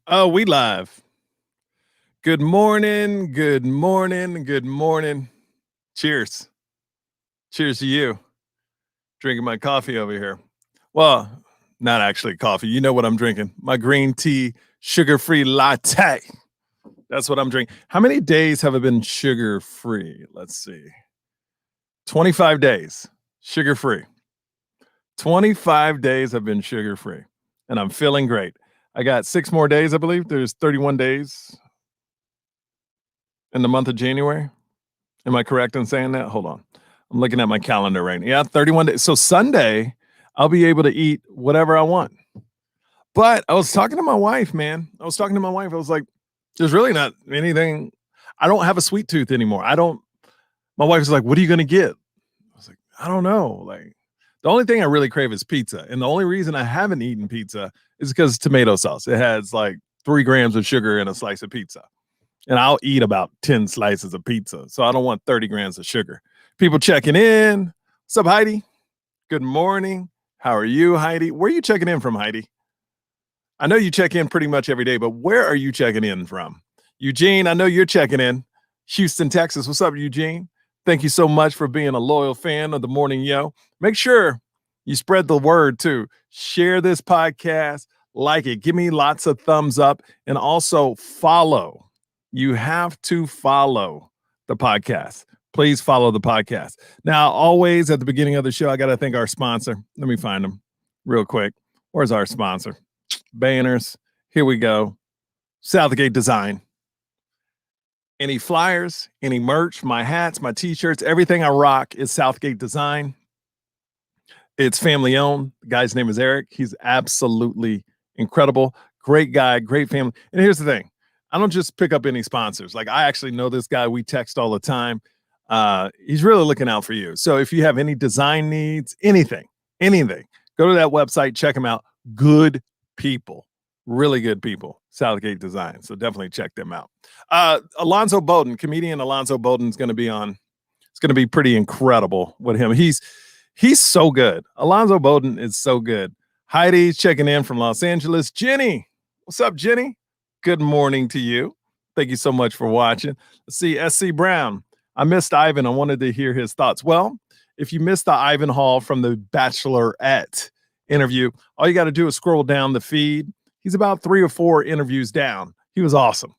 Oh, we live. Good morning. Good morning. Good morning. Cheers. Cheers to you. Drinking my coffee over here. Well, not actually coffee. You know what I'm drinking. My green tea, sugar-free latte. That's what I'm drinking. How many days have I been sugar-free? Let's see. 25 days. Sugar-free. 25 days have been sugar-free. And I'm feeling great. I got 6 more days, I believe. There's 31 days in the month of January. Am I correct in saying that? Hold on. I'm looking at my calendar right now. Yeah, 31 days. So Sunday, I'll be able to eat whatever I want. But I was talking to my wife, man. I was talking to my wife. I was like, there's really not anything. I don't have a sweet tooth anymore. I don't. My wife was like, what are you going to get? I was like, I don't know. Like, the only thing I really crave is pizza. And the only reason I haven't eaten pizza is because tomato sauce. It has like 3 grams of sugar in a slice of pizza, and I'll eat about 10 slices of pizza. So I don't want 30 grams of sugar. People checking in. What's up, Heidi? Good morning. How are you, Heidi? Where are you checking in from, Heidi? I know you check in pretty much every day, but where are you checking in from? Eugene, I know you're checking in. Houston, Texas. What's up, Eugene? Thank you so much for being a loyal fan of the Morning Yo. Make sure you spread the word too. Share this podcast, like it, give me lots of thumbs up, and also follow. You have to follow the podcast. Please follow the podcast. Now, always at the beginning of the show, I got to thank our sponsor. Let me find them real quick. Where's our sponsor? Banners. Here we go. Southgate Design. Any flyers, any merch, my hats, my t-shirts, everything I rock is Southgate Design. It's family owned. The guy's name is Eric. He's absolutely incredible. Great guy, great family. And here's the thing. I don't just pick up any sponsors. Like, I actually know this guy. We text all the time. He's really looking out for you. So if you have any design needs, anything, go to that website, check him out. Good people, really good people. Southgate Design. So definitely check them out. Alonzo Bodden, comedian Alonzo Bodden is going to be on. It's going to be pretty incredible with him. He's so good. Alonzo Bodden is so good. Heidi's checking in from Los Angeles. Jenny, what's up, Jenny? Good morning to you. Thank you so much for watching. Let's see, SC Brown. I missed Ivan. I wanted to hear his thoughts. Well, if you missed the Ivan Hall from the Bachelorette interview, all you got to do is scroll down the feed. He's about 3 or 4 interviews down. He was awesome.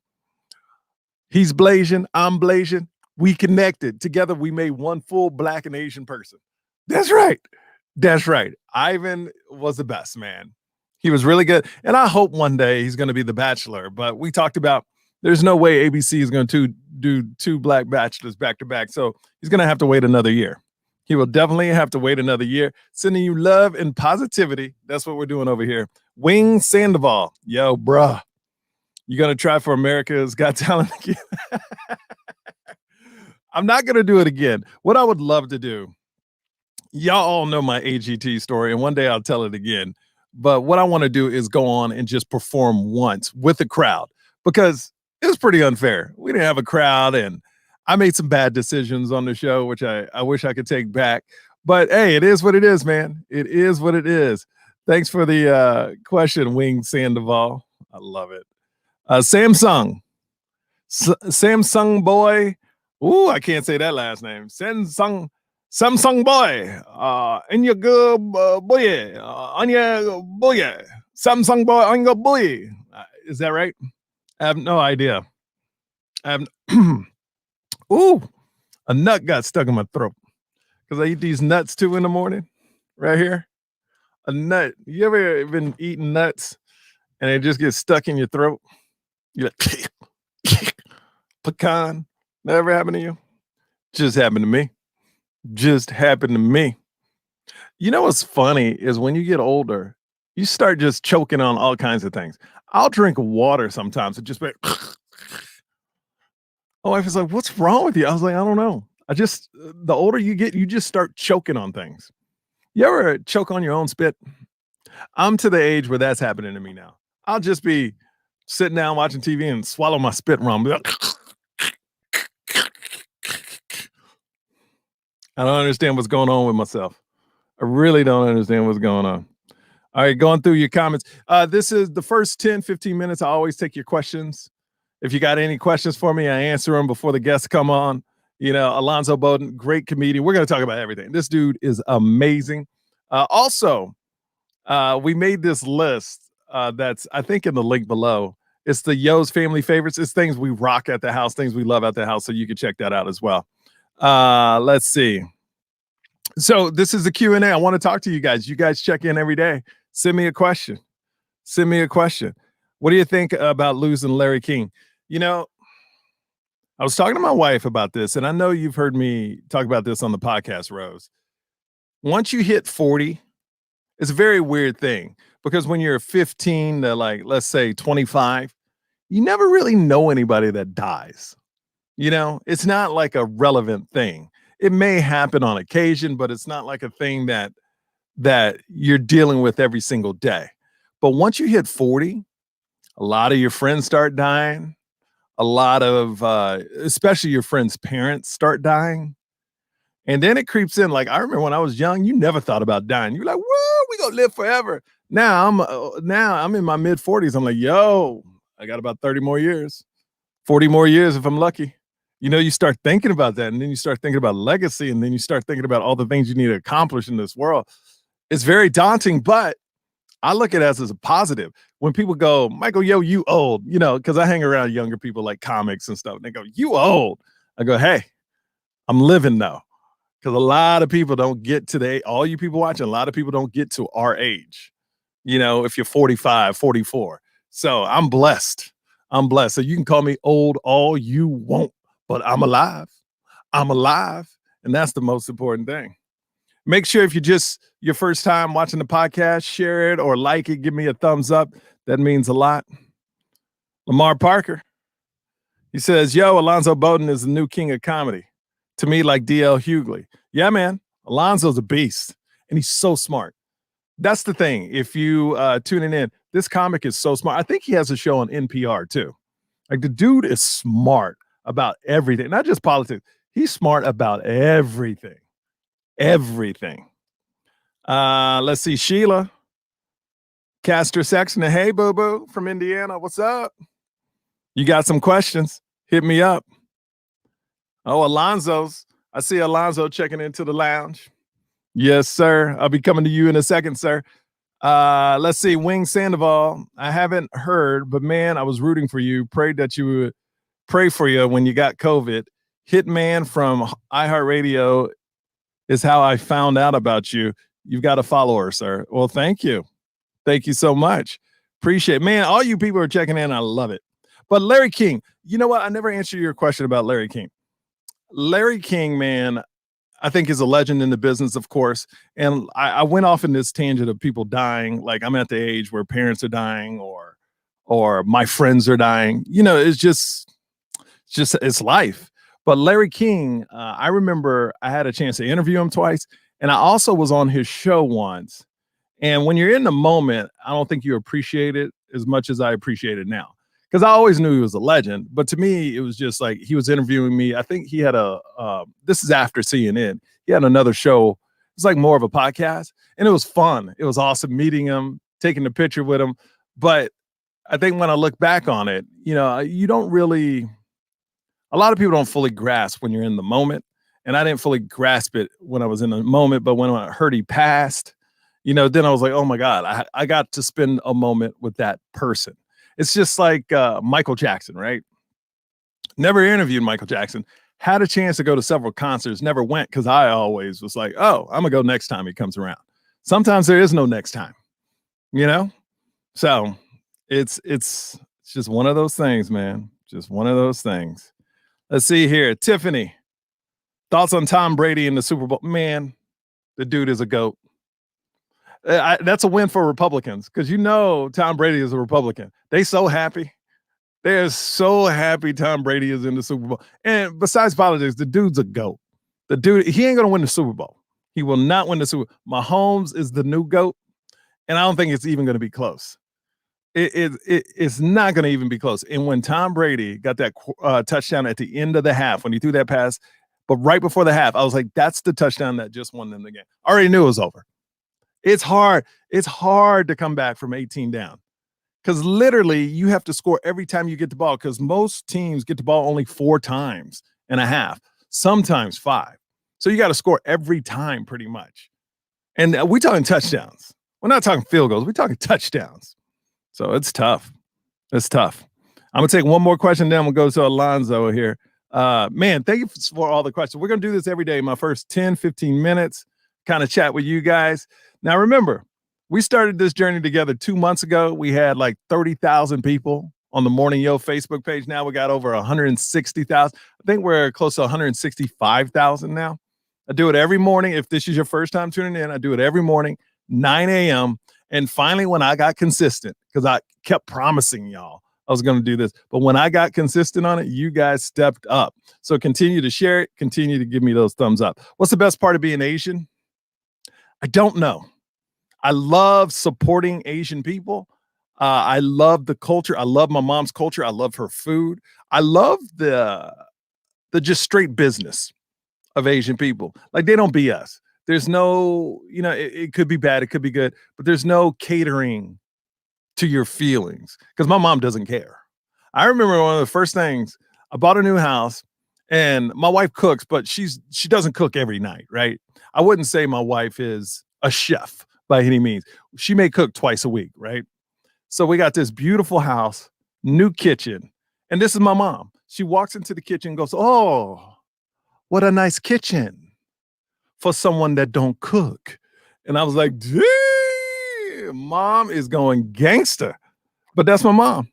He's Blasian. I'm Blasian. We connected. Together, we made one full Black and Asian person. That's right. That's right. Ivan was the best, man. He was really good. And I hope one day he's going to be the Bachelor. But we talked about there's no way ABC is going to do 2 Black Bachelors back to back. So he's going to have to wait another year. He will definitely have to wait another year. Sending you love and positivity. That's what we're doing over here. Wing Sandoval. Yo, bruh. You going to try for America's Got Talent again? I'm not going to do it again. What I would love to do, y'all all know my AGT story, and one day I'll tell it again. But what I want to do is go on and just perform once with the crowd, because it was pretty unfair. We didn't have a crowd, and I made some bad decisions on the show, which I wish I could take back. But hey, it is what it is, man. It is what it is. Thanks for the question, Wing Sandoval. I love it. Samsung. Samsung boy. Ooh, I can't say that last name. Samsung boy. Anya boy. Anya boy. Samsung boy. Anya boy. Is that right? I have no idea. I have. Ooh, a nut got stuck in my throat because I eat these nuts too in the morning. Right here, a nut. You ever been eating nuts and it just gets stuck in your throat? You're like, pecan. That ever happened to you? Just happened to me. Just happened to me. You know what's funny is when you get older, you start just choking on all kinds of things. I'll drink water sometimes and just be like, my wife is like, what's wrong with you? I was like, I don't know. The older you get, you just start choking on things. You ever choke on your own spit? I'm to the age where that's happening to me now. I'll just be sitting down watching TV and swallow my spit rum. I don't understand what's going on with myself. I really don't understand what's going on. All right, going through your comments. This is the first 10, 15 minutes. I always take your questions. If you got any questions for me, I answer them before the guests come on. Alonzo Bodden, great comedian. We're going to talk about everything. This dude is amazing. Also, we made this list that's, I think, in the link below. It's the Yo's family favorites. It's things we rock at the house, things we love at the house. So you can check that out as well. Let's see. So this is the Q&A. I want to talk to you guys. You guys check in every day. Send me a question. Send me a question. What do you think about losing Larry King? I was talking to my wife about this, and I know you've heard me talk about this on the podcast, Rose. Once you hit 40, it's a very weird thing because when you're 15 to, like, let's say 25, you never really know anybody that dies. It's not like a relevant thing. It may happen on occasion, but it's not like a thing that you're dealing with every single day. But once you hit 40, a lot of your friends start dying. A lot of, especially your friends' parents start dying. And then it creeps in. Like, I remember when I was young, you never thought about dying. You're like, whoa, we gonna live forever. Now I'm in my mid 40s. I'm like, yo, I got about 30 more years, 40 more years if I'm lucky. You start thinking about that, and then you start thinking about legacy, and then you start thinking about all the things you need to accomplish in this world. It's very daunting, but I look at it as a positive. When people go, Michael, yo, you old, because I hang around younger people like comics and stuff. And they go, you old. I go, hey, I'm living now. Because a lot of people don't get to all you people watching, a lot of people don't get to our age, if you're 45, 44. So I'm blessed. I'm blessed. So you can call me old all you want, but I'm alive. I'm alive. And that's the most important thing. Make sure if you're just your first time watching the podcast, share it or like it. Give me a thumbs up. That means a lot. Lamar Parker, he says, yo, Alonzo Bodden is the new king of comedy. To me, like D.L. Hughley. Yeah, man. Alonzo's a beast. And he's so smart. That's the thing. If you tuning in, this comic is so smart. I think he has a show on NPR too. Like, the dude is smart about everything. Not just politics. He's smart about everything. Everything. Let's see. Sheila Castor Sexton. Hey, boo boo from Indiana. What's up? You got some questions? Hit me up. Oh, Alonzo's. I see Alonzo checking into the lounge. Yes, sir. I'll be coming to you in a second, sir. Let's see. Wing Sandoval. I haven't heard, but man, I was rooting for you. Prayed that you would pray for you when you got COVID. Hitman from iHeartRadio is how I found out about you. You've got a follower, sir. Well, thank you. Thank you so much. Appreciate it. Man, all you people are checking in. I love it. But Larry King, you know what? I never answered your question about Larry King. Larry King, man, I think is a legend in the business, of course. And I went off in this tangent of people dying. Like, I'm at the age where parents are dying or my friends are dying. It's life. But Larry King, I remember I had a chance to interview him twice. And I also was on his show once. And when you're in the moment, I don't think you appreciate it as much as I appreciate it now. Because I always knew he was a legend. But to me, it was just like he was interviewing me. I think he had this is after CNN. He had another show. It's like more of a podcast. And it was fun. It was awesome meeting him, taking the picture with him. But I think when I look back on it, you don't really, a lot of people don't fully grasp when you're in the moment. And I didn't fully grasp it when I was in the moment. But when I heard he passed, then I was like, oh my God, I got to spend a moment with that person. It's just like Michael Jackson, right? Never interviewed Michael Jackson. Had a chance to go to several concerts. Never went because I always was like, oh, I'm going to go next time he comes around. Sometimes there is no next time, So it's just one of those things, man. Just one of those things. Let's see here. Tiffany, thoughts on Tom Brady in the Super Bowl? Man, the dude is a GOAT. That's a win for Republicans because Tom Brady is a Republican. They so happy. They're so happy Tom Brady is in the Super Bowl. And besides politics, the dude's a GOAT. The dude, he ain't going to win the Super Bowl. He will not win the Super Bowl. Mahomes is the new GOAT, and I don't think it's even going to be close. It's not going to even be close. And when Tom Brady got that touchdown at the end of the half, when he threw that pass, but right before the half, I was like, that's the touchdown that just won them the game. I already knew it was over. It's hard. It's hard to come back from 18 down because literally you have to score every time you get the ball because most teams get the ball only 4 times and a half, sometimes 5. So you got to score every time pretty much. And we're talking touchdowns. We're not talking field goals. We're talking touchdowns. So it's tough. It's tough. I'm gonna take one more question, then we'll go to Alonzo here. Man, thank you for all the questions. We're gonna do this every day. My first 10, 15 minutes, kind of chat with you guys. Now, remember, we started this journey together 2 months ago. We had like 30,000 people on the Morning Yo Facebook page. Now we got over 160,000. I think we're close to 165,000 now. I do it every morning. If this is your first time tuning in, I do it every morning, 9 a.m. And finally, when I got consistent, because I kept promising y'all I was going to do this, but when I got consistent on it, you guys stepped up. So continue to share it, continue to give me those thumbs up. What's the best part of being Asian? I don't know. I love supporting Asian people. I love the culture. I love my mom's culture. I love her food. I love the just straight business of Asian people. Like they don't BS. There's no, it could be bad, it could be good, but there's no catering to your feelings because my mom doesn't care. I remember one of the first things I bought a new house and my wife cooks, but she doesn't cook every night, right? I wouldn't say my wife is a chef by any means. She may cook twice a week, right? So we got this beautiful house, new kitchen, and this is my mom. She walks into the kitchen and goes, "Oh, what a nice kitchen for someone that don't cook." And I was like, "Damn, mom is going gangster." But that's my mom.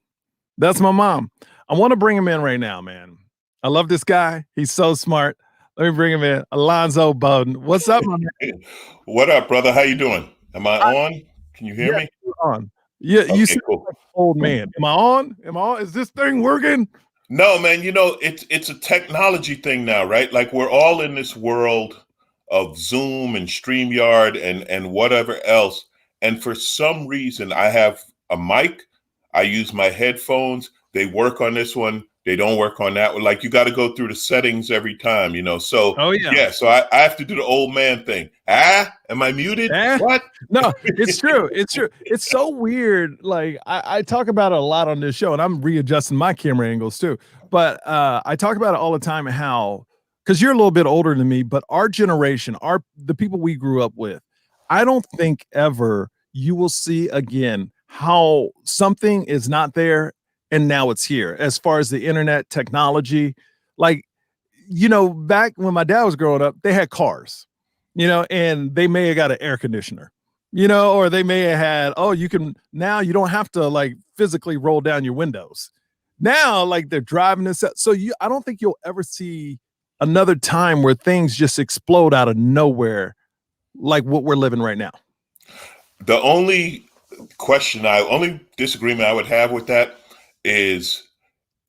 That's my mom. I want to bring him in right now, man. I love this guy. He's so smart. Let me bring him in. Alonzo Bodden. What's up, my man? What up, brother? How you doing? Am I I, on? Can you hear yeah, me? you're on. Yeah, you Okay, seem cool. like an old man. Am I on? Am I on? Is this thing working? No, man, it's a technology thing now, right? Like we're all in this world of Zoom and StreamYard and whatever else. And for some reason, I have a mic. I use my headphones. They work on this one. They don't work on that one. Like you got to go through the settings every time. So Oh yeah. yeah, so I have to do the old man thing. Am I muted? Eh? What? No, it's true. It's true. It's so weird. Like I talk about it a lot on this show, and I'm readjusting my camera angles too. But I talk about it all the time how because you're a little bit older than me, but our generation, the people we grew up with, I don't think ever you will see again how something is not there and now it's here as far as the internet technology. Like back when my dad was growing up, they had cars, and they may have got an air conditioner, or they may have had, oh, now you don't have to like physically roll down your windows. Now, like they're driving this. So I don't think you'll ever see another time where things just explode out of nowhere like what we're living right now. The only only disagreement I would have with that is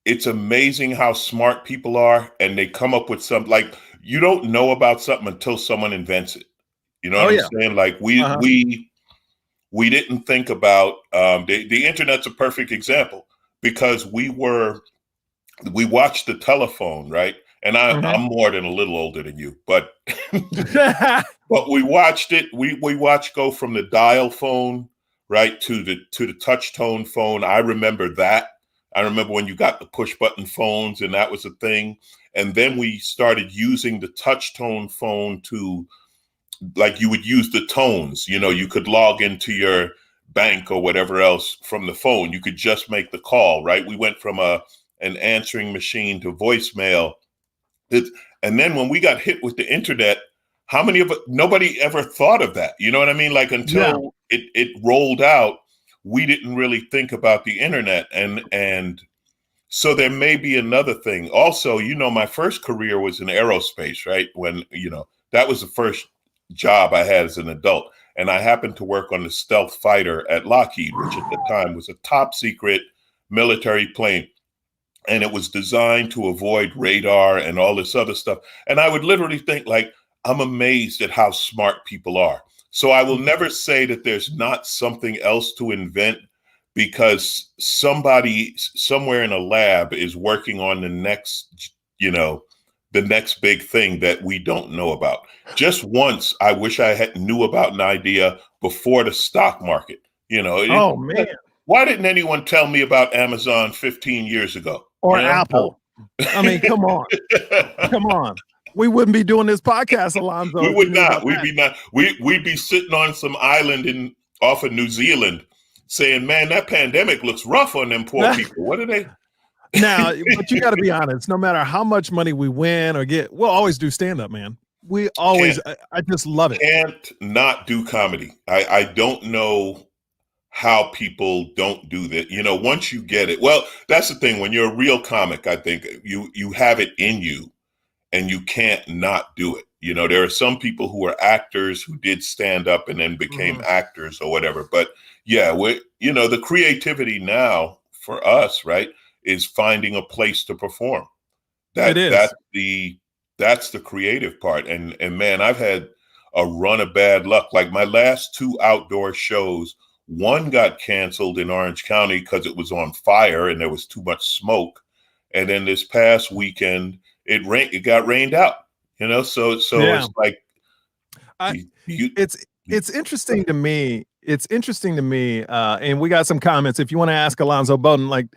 it's amazing how smart people are and they come up with something like you don't know about something until someone invents it. You know Oh what I'm yeah. saying? Like Uh-huh. we didn't think about the internet's a perfect example because we watched the telephone, right? And I'm more than a little older than you, but but we watched it. We watched go from the dial phone right to the touch tone phone. I remember that. I remember when you got the push button phones and that was a thing. And then we started using the touch tone phone to like you would use the tones. You could log into your bank or whatever else from the phone. You could just make the call, right? We went from an answering machine to voicemail. And then when we got hit with the internet, nobody ever thought of that. You know what I mean? Like Yeah. until it rolled out, we didn't really think about the internet. And so there may be another thing. Also, my first career was in aerospace, right? When, that was the first job I had as an adult. And I happened to work on the stealth fighter at Lockheed, which at the time was a top secret military plane. And it was designed to avoid radar and all this other stuff. And I would literally think like, I'm amazed at how smart people are. So I will never say that there's not something else to invent because somebody somewhere in a lab is working on the next, the next big thing that we don't know about. Just once, I wish I had knew about an idea before the stock market. Oh man. Why didn't anyone tell me about Amazon 15 years ago? Or Apple. I mean, come on. Come on. We wouldn't be doing this podcast, Alonzo. We would not. We'd be sitting on some island off of New Zealand saying, man, that pandemic looks rough on them poor people. What are they? Now, but you got to be honest. No matter how much money we win or get, we'll always do stand-up, man. We always, I just love it. Can't not do comedy. I don't know how people don't do that. Once you get it, well, that's the thing. When you're a real comic, I think you have it in you and you can't not do it. There are some people who are actors who did stand up and then became actors or whatever. But yeah, the creativity now for us, right, is finding a place to perform. It is. That's the creative part. And man, I've had a run of bad luck. Like my last 2 outdoor shows, one got canceled in Orange County because it was on fire and there was too much smoke. And then this past weekend, it got rained out. So yeah. It's like it's interesting to me. It's interesting to me. And we got some comments. If you want to ask Alonzo Bodden, like,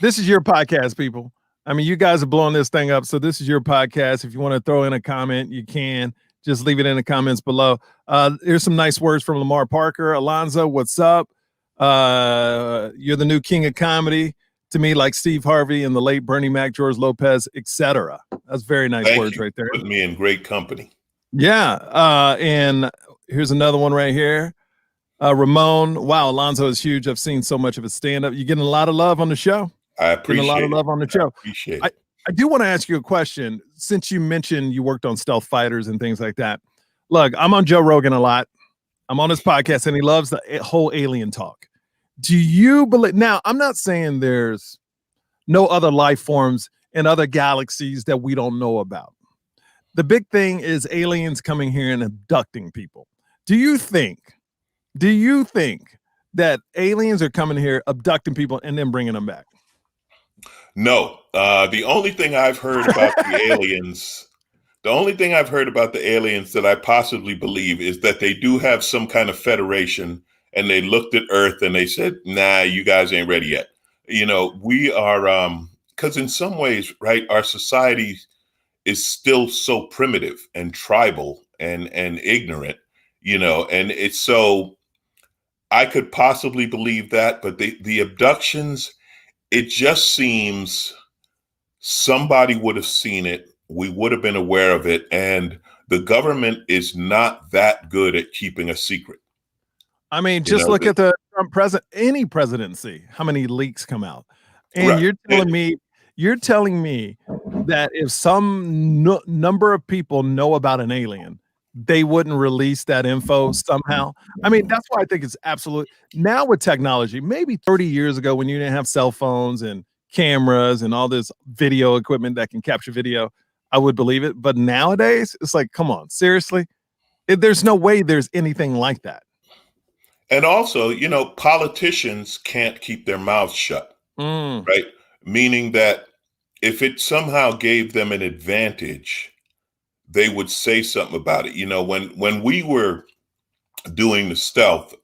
this is your podcast, people. I mean, you guys are blowing this thing up. So this is your podcast. If you want to throw in a comment, you can. Just leave it in the comments below. Here's some nice words from Lamar Parker. Alonzo, what's up? You're the new king of comedy to me, like Steve Harvey and the late Bernie Mac, George Lopez, etc. That's very nice words right there. Put me in great company. Yeah. And here's another one right here. Ramon, wow, Alonzo is huge. I've seen so much of his stand-up. You're getting a lot of love on the show. I appreciate a lot of love on the show. Appreciate it. I do want to ask you a question. Since you mentioned you worked on stealth fighters and things like that. Look, I'm on Joe Rogan a lot. I'm on his podcast and he loves the whole alien talk. Do you believe? Now, I'm not saying there's no other life forms in other galaxies that we don't know about. The big thing is aliens coming here and abducting people. Do you think that aliens are coming here, abducting people, and then bringing them back? No. The only thing I've heard about the aliens that I possibly believe is that they do have some kind of federation, and they looked at Earth and they said, nah, you guys ain't ready yet. We are, because in some ways, right, our society is still so primitive and tribal and ignorant, and it's so, I could possibly believe that, but the abductions, it just seems somebody would have seen it. We would have been aware of it. And the government is not that good at keeping a secret. I mean, just look at the Trump any presidency, how many leaks come out. And right. You're telling me that if some number of people know about an alien, they wouldn't release that info somehow. I mean, that's why I think it's absolute. Now with technology, maybe 30 years ago when you didn't have cell phones and cameras and all this video equipment that can capture video, I would believe it. But nowadays, it's like, come on, seriously? There's no way there's anything like that. And also, politicians can't keep their mouths shut, right? Meaning that if it somehow gave them an advantage, they would say something about it. When we were doing the stealth,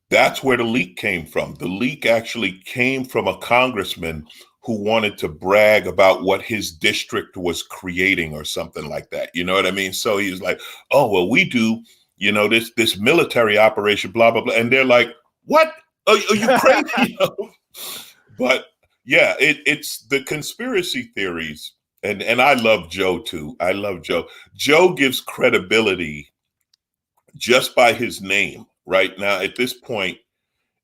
that's where the leak came from. The leak actually came from a congressman who wanted to brag about what his district was creating or something like that. You know what I mean? So he was like, oh, well, we do, this military operation, blah, blah, blah. And they're like, what? Are you crazy? But yeah, it's the conspiracy theories. And I love Joe too. I love Joe. Joe gives credibility just by his name. Right now, at this point,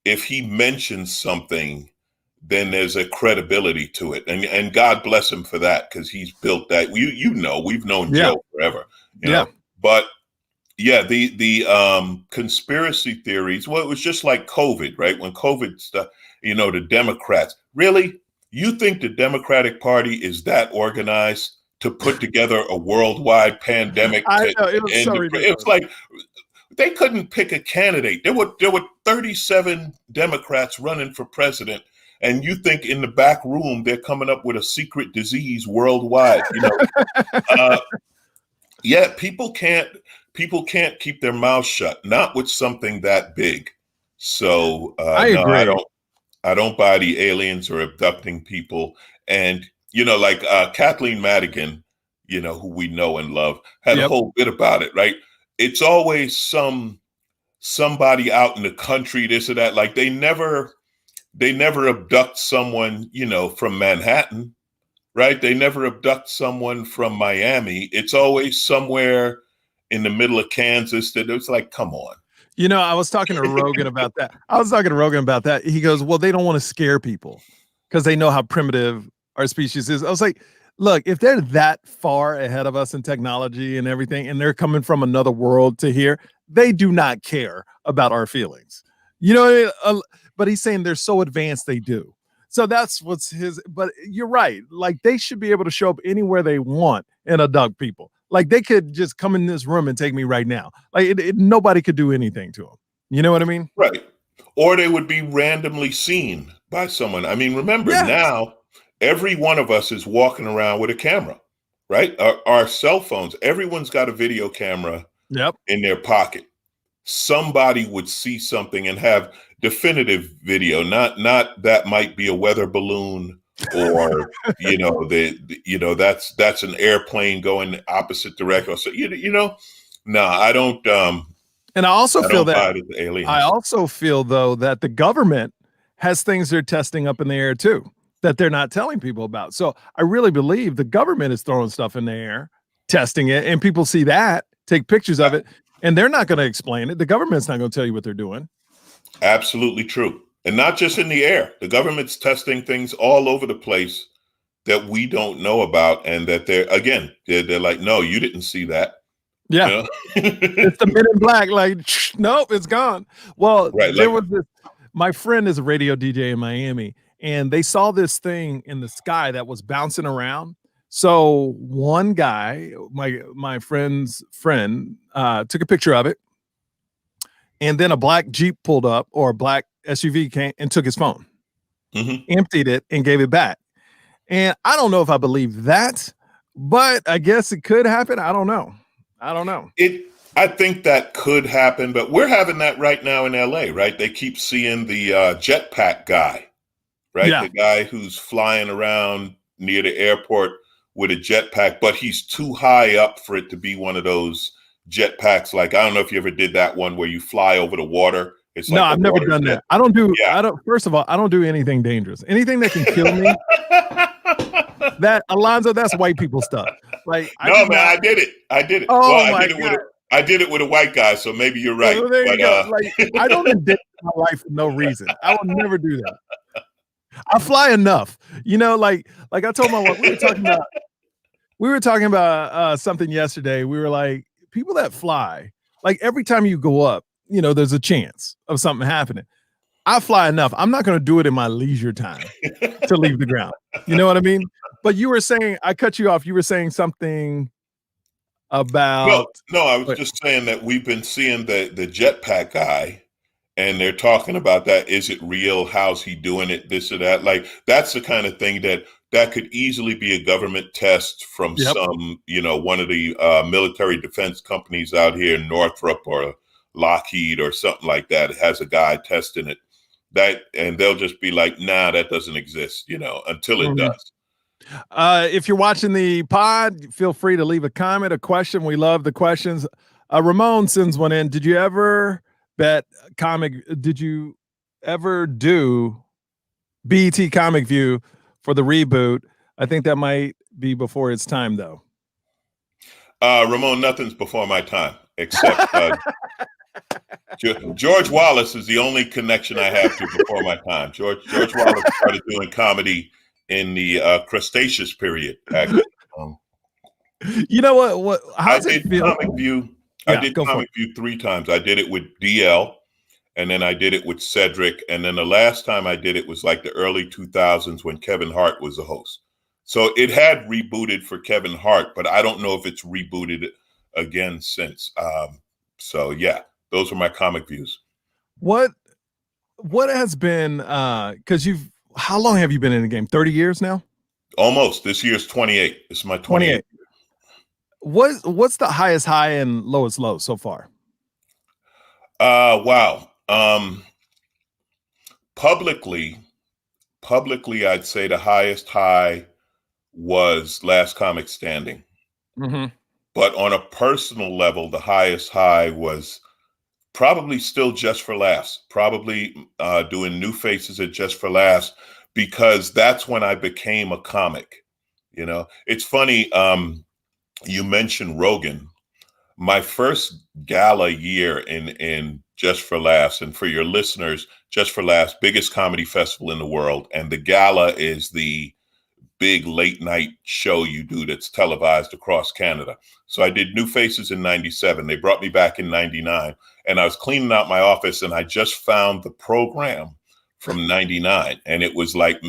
if he mentions something, then there's a credibility to it. And God bless him for that, because he's built that. We've known Joe forever. You know? But yeah, the conspiracy theories, well, it was just like COVID, right? When COVID stuff, the Democrats, really? You think the Democratic Party is that organized to put together a worldwide pandemic? I know, it was so ridiculous. It's like they couldn't pick a candidate. There were 37 Democrats running for president. and you think in the back room they're coming up with a secret disease worldwide. Yeah, people can't keep their mouths shut, not with something that big. So I no, I agree. don't. I don't buy the aliens or abducting people. And like Kathleen Madigan, who we know and love, had a Yep. whole bit about it. Right? It's always somebody out in the country, this or that. Like they never abduct someone, from Manhattan, right? They never abduct someone from Miami. It's always somewhere in the middle of Kansas that it's like, come on. I was talking to Rogan about that. He goes, well, they don't want to scare people because they know how primitive our species is. I was like, look, if they're that far ahead of us in technology and everything, and they're coming from another world to here, they do not care about our feelings. You know what I mean? But he's saying they're so advanced, they do. So that's what's his. But you're right. Like they should be able to show up anywhere they want and abduct people. Like they could just come in this room and take me right now. Like nobody could do anything to them. You know what I mean? Right. Or they would be randomly seen by someone. I mean, remember Yeah. now, every one of us is walking around with a camera, right? Our cell phones, everyone's got a video camera Yep. in their pocket. Somebody would see something and have definitive video, not that might be a weather balloon or that's an airplane going the opposite direction. So no, I don't And I also feel buy that it as aliens. I also feel though that the government has things they're testing up in the air too that they're not telling people about. So I really believe the government is throwing stuff in the air, testing it, and people see that, take pictures of it, and they're not going to explain it. The government's not going to tell you what they're doing. Absolutely true. And not just in the air. The government's testing things all over the place that we don't know about, and that they're like, no, you didn't see that. Yeah. It's the Men in Black. Like, nope, it's gone. Well, right. There was this. My friend is a radio DJ in Miami, and they saw this thing in the sky that was bouncing around. So one guy, my friend's friend, took a picture of it, and then a black Jeep pulled up or a black SUV came and took his phone, emptied it, and gave it back. And I don't know if I believe that, but I guess it could happen. I don't know. I think that could happen, but we're having that right now in LA, right? They keep seeing the jetpack guy, right? Yeah. The guy who's flying around near the airport with a jetpack, but he's too high up for it to be one of those jetpacks. Like, I don't know if you ever did that one where you fly over the water. It's no, like I've never done that. I don't do. Yeah. I don't. First of all, I don't do anything dangerous. Anything that can kill me. That Alonzo, that's white people stuff. Like, no, man, I did it. Oh well, my God. I did it with a white guy, so maybe you're right. Well, there you go. Like, I don't endanger my life for no reason. I would never do that. I fly enough, like I told my wife, we were talking about something yesterday. We were like, people that fly, like every time you go up, there's a chance of something happening. I fly enough. I'm not going to do it in my leisure time to leave the ground. You know what I mean? But you were saying, I cut you off. You were saying something about. No, I was just saying that we've been seeing the jetpack guy, and they're talking about that. Is it real? How's he doing it? This or that. Like, that's the kind of thing that could easily be a government test from some, one of the military defense companies out here, Northrop or Lockheed or something like that. It has a guy testing it. And they'll just be like, nah, that doesn't exist, until it does. If you're watching the pod, feel free to leave a comment, a question. We love the questions. Ramon sends one in. Did you ever did you ever do BET Comic View for the reboot? I think that might be before its time, though. Ramon, nothing's before my time, except George Wallace is the only connection I have to before my time. George Wallace started doing comedy in the Cretaceous period, actually. You know what? How does it feel? Comic View. I did Comic View 3 times. I did it with DL, and then I did it with Cedric, and then the last time I did it was like the early 2000s when Kevin Hart was the host. So it had rebooted for Kevin Hart, but I don't know if it's rebooted again since. So yeah, those are my comic views. What has been because How long have you been in the game? 30 years now? Almost. This year's 28. It's my 28th. 28. What's the highest high and lowest low so far? Wow. Publicly, I'd say the highest high was Last Comic Standing. Mm-hmm. But on a personal level, the highest high was probably still Just for Laughs, probably doing New Faces at Just for Laughs, because that's when I became a comic. You know, it's funny. You mentioned Rogan. My first gala year in Just for Laughs, and for your listeners, Just for Laughs, biggest comedy festival in the world. And the gala is the big late night show you do that's televised across Canada. So I did New Faces in 97. They brought me back in 99. And I was cleaning out my office and I just found the program from 99. And it was like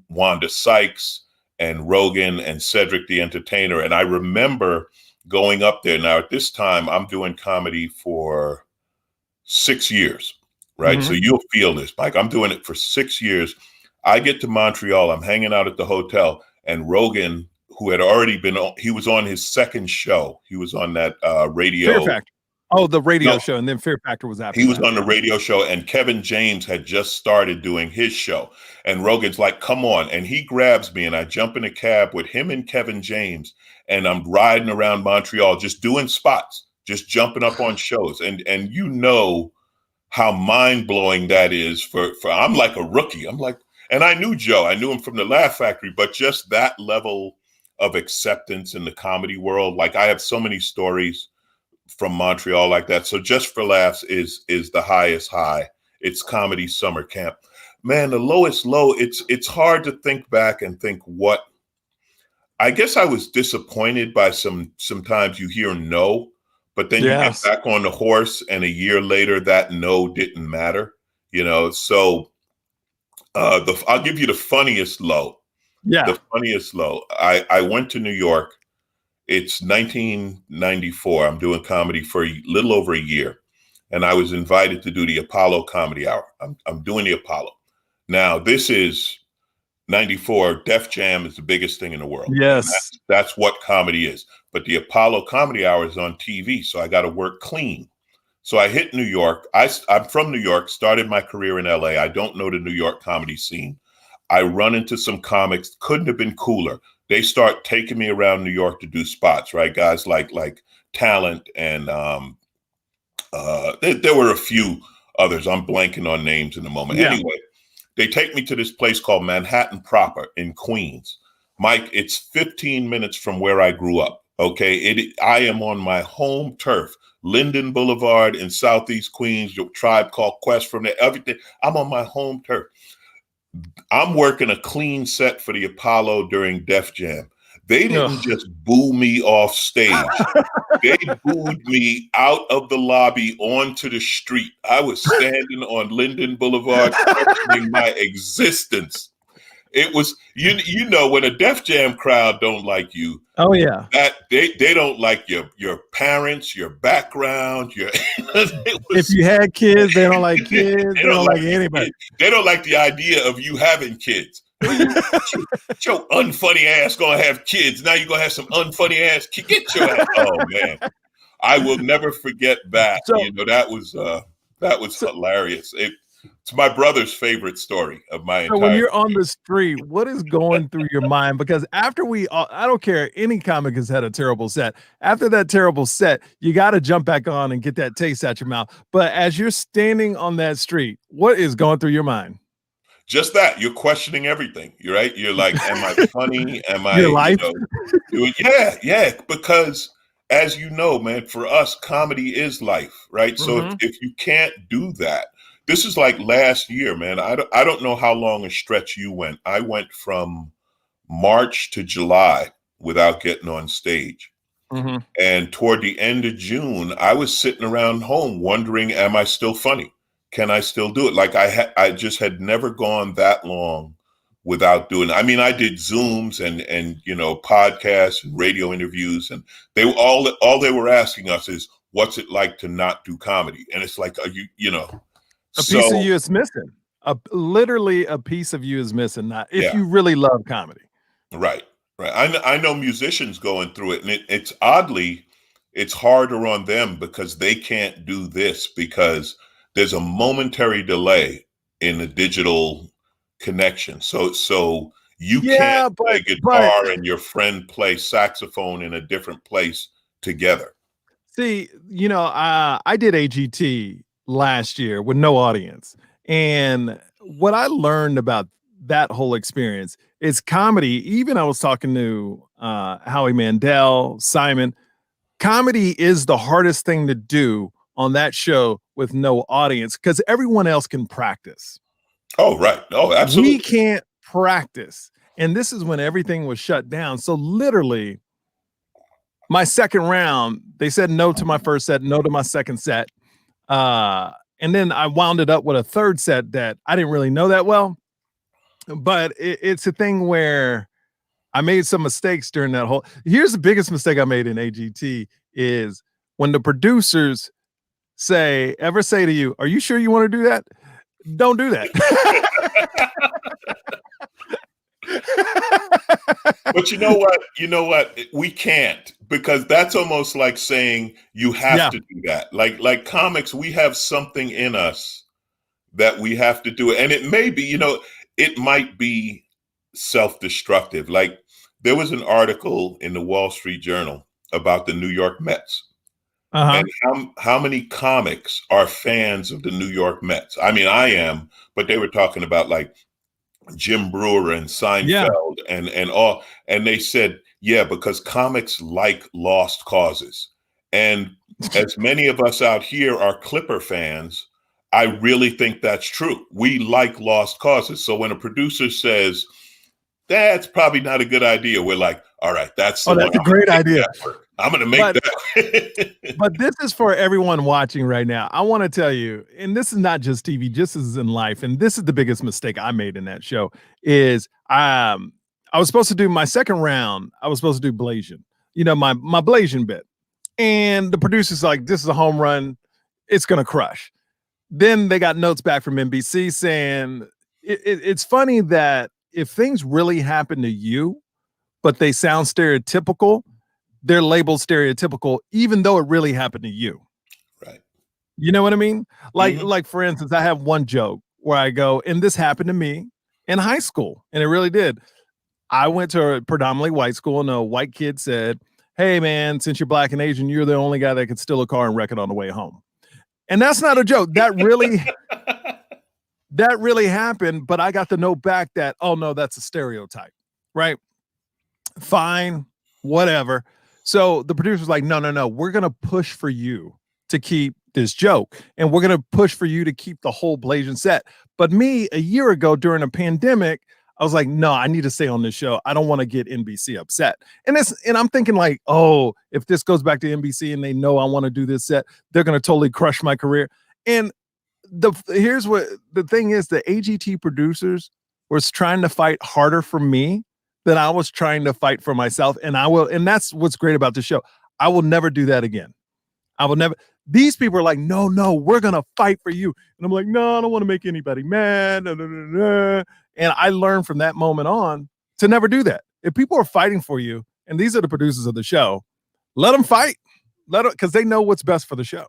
Wanda Sykes and Rogan and Cedric the Entertainer. And I remember going up there. Now, at this time, I'm doing comedy for 6 years, right? Mm-hmm. So you'll feel this, Mike. I'm doing it for 6 years. I get to Montreal. I'm hanging out at the hotel, and Rogan, who had already been on, he was on his second show. He was on that radio. Fear Factor. Oh, the radio show, and then Fear Factor was after. He was on the radio show, and Kevin James had just started doing his show. And Rogan's like, come on. And he grabs me, and I jump in a cab with him and Kevin James, and I'm riding around Montreal, just doing spots, just jumping up on shows. And you know how mind-blowing that is for I'm like a rookie. I'm like, and I knew Joe. I knew him from the Laugh Factory, but just that level of acceptance in the comedy world. Like, I have so many stories from Montreal like that. So Just for Laughs is the highest high. It's comedy summer camp. Man, the lowest low, it's hard to think back and think what. I guess I was disappointed by sometimes you hear no, but then you get back on the horse and a year later that no didn't matter, you know. So I'll give you the funniest low. Yeah. The funniest low. I went to New York. It's 1994. I'm doing comedy for a little over a year. And I was invited to do the Apollo Comedy Hour. I'm doing the Apollo. Now, this is 94. Def Jam is the biggest thing in the world. Yes. That's what comedy is. But the Apollo Comedy Hour is on TV, so I got to work clean. So I hit New York. I'm from New York, started my career in LA. I don't know the New York comedy scene. I run into some comics, couldn't have been cooler. They start taking me around New York to do spots, right? Guys like Talent and there were a few others. I'm blanking on names in the moment. Yeah. Anyway, they take me to this place called Manhattan Proper in Queens. Mike, it's 15 minutes from where I grew up. Okay, I am on my home turf. Linden Boulevard in Southeast Queens, the Tribe Called Quest, from there, everything. I'm on my home turf. I'm working a clean set for the Apollo during Def Jam. They didn't just boo me off stage. They booed me out of the lobby onto the street. I was standing on Linden Boulevard questioning my existence. It was, you know, when a Def Jam crowd don't like you. Oh yeah. That they don't like your parents, your background, if you had kids, they don't like kids. They don't like anybody. They don't like the idea of you having kids. Your unfunny ass gonna have kids. Now you're gonna have some unfunny ass kids. Get your ass. Oh man. I will never forget that. So, you know, that was hilarious. It's my brother's favorite story of my entire. So when you're on the street, what is going through your mind? Because after I don't care, any comic has had a terrible set. After that terrible set, you got to jump back on and get that taste out your mouth. But as you're standing on that street, what is going through your mind? Just that. You're questioning everything. You're right. You're like, am I funny? Am I, your life? You know, yeah. Because as you know, man, for us, comedy is life, right? So if you can't do that, this is like last year, man. I don't know how long a stretch you went. I went from March to July without getting on stage. And toward the end of June, I was sitting around home wondering, am I still funny? Can I still do it? Like I just had never gone that long without doing it. I mean, I did Zooms and you know, podcasts and radio interviews, and they were all they were asking us is, what's it like to not do comedy? And it's like, are you know. A piece of you is missing. literally a piece of you is missing. Not if Yeah. you really love comedy. Right. Right. I know musicians going through it, and it's oddly, it's harder on them because they can't do this because there's a momentary delay in the digital connection. So you can't Yeah, play but guitar and your friend play saxophone in a different place together. see, I did AGT last year with no audience. And what I learned about that whole experience is comedy. Even I was talking to Howie Mandel, Simon. Comedy is the hardest thing to do on that show with no audience because everyone else can practice. Oh, right. Oh, We absolutely. can't practice. And this is when everything was shut down. So literally, my second round, they said no to my first set, no to my second set. And then I wound it up with a third set that I didn't really know that well. But it's a thing where I made some mistakes during that whole. Here's the biggest mistake I made in AGT is when the producers ever say to you, "Are you sure you want to do that?" Don't do that. But you know what? You know what? We can't because that's almost like saying you have Yeah. to do that. Like comics, we have something in us that we have to do. And it may be, it might be self-destructive. Like there was an article in the Wall Street Journal about the New York Mets. Uh-huh. And how many comics are fans of the New York Mets? I mean, I am, but they were talking about like Jim Brewer and Yeah. Seinfeld and all, and they said, yeah, because comics like lost causes. And as many of us out here are Clipper fans, I really think that's true. We like lost causes. So when a producer says, that's probably not a good idea, we're like, all right, that's the Oh, one. that's a great idea. I'm going to make But that. but this is for everyone watching right now. I want to tell you, and this is not just TV, just as in life, and this is the biggest mistake I made in that show is I was supposed to do my second round, I was supposed to do Blasian, my Blasian bit. And the producer's like, this is a home run, it's gonna crush. Then they got notes back from NBC saying it's funny that if things really happen to you, but they sound stereotypical, they're labeled stereotypical, even though it really happened to you. Right. You know what I mean? Like, Hmm. like for instance, I have one joke where I go, and this happened to me in high school, and it really did. I went to a predominantly white school, and a white kid said, "Hey, man, since you're black and Asian, you're the only guy that could steal a car and wreck it on the way home." And that's not a joke. That really happened. But I got the note back that, oh no, that's a stereotype, right? Fine, whatever. So the producer's like, no, no, no, we're gonna push for you to keep this joke, and we're gonna push for you to keep the whole Blasian set. But me, a year ago during a pandemic, I was like, no, I need to stay on this show. I don't want to get NBC upset. And I'm thinking like, oh, if this goes back to NBC and they know I want to do this set, they're gonna totally crush my career. And here's what the thing is: the AGT producers was trying to fight harder for me than I was trying to fight for myself. And that's what's great about the show. I will never do that again. I will never. These people are like, no, no, we're gonna fight for you. And I'm like, no, I don't want to make anybody mad. No, no, no, no. And I learned from that moment on to never do that. If people are fighting for you, and these are the producers of the show, let them fight. Let them, because they know what's best for the show.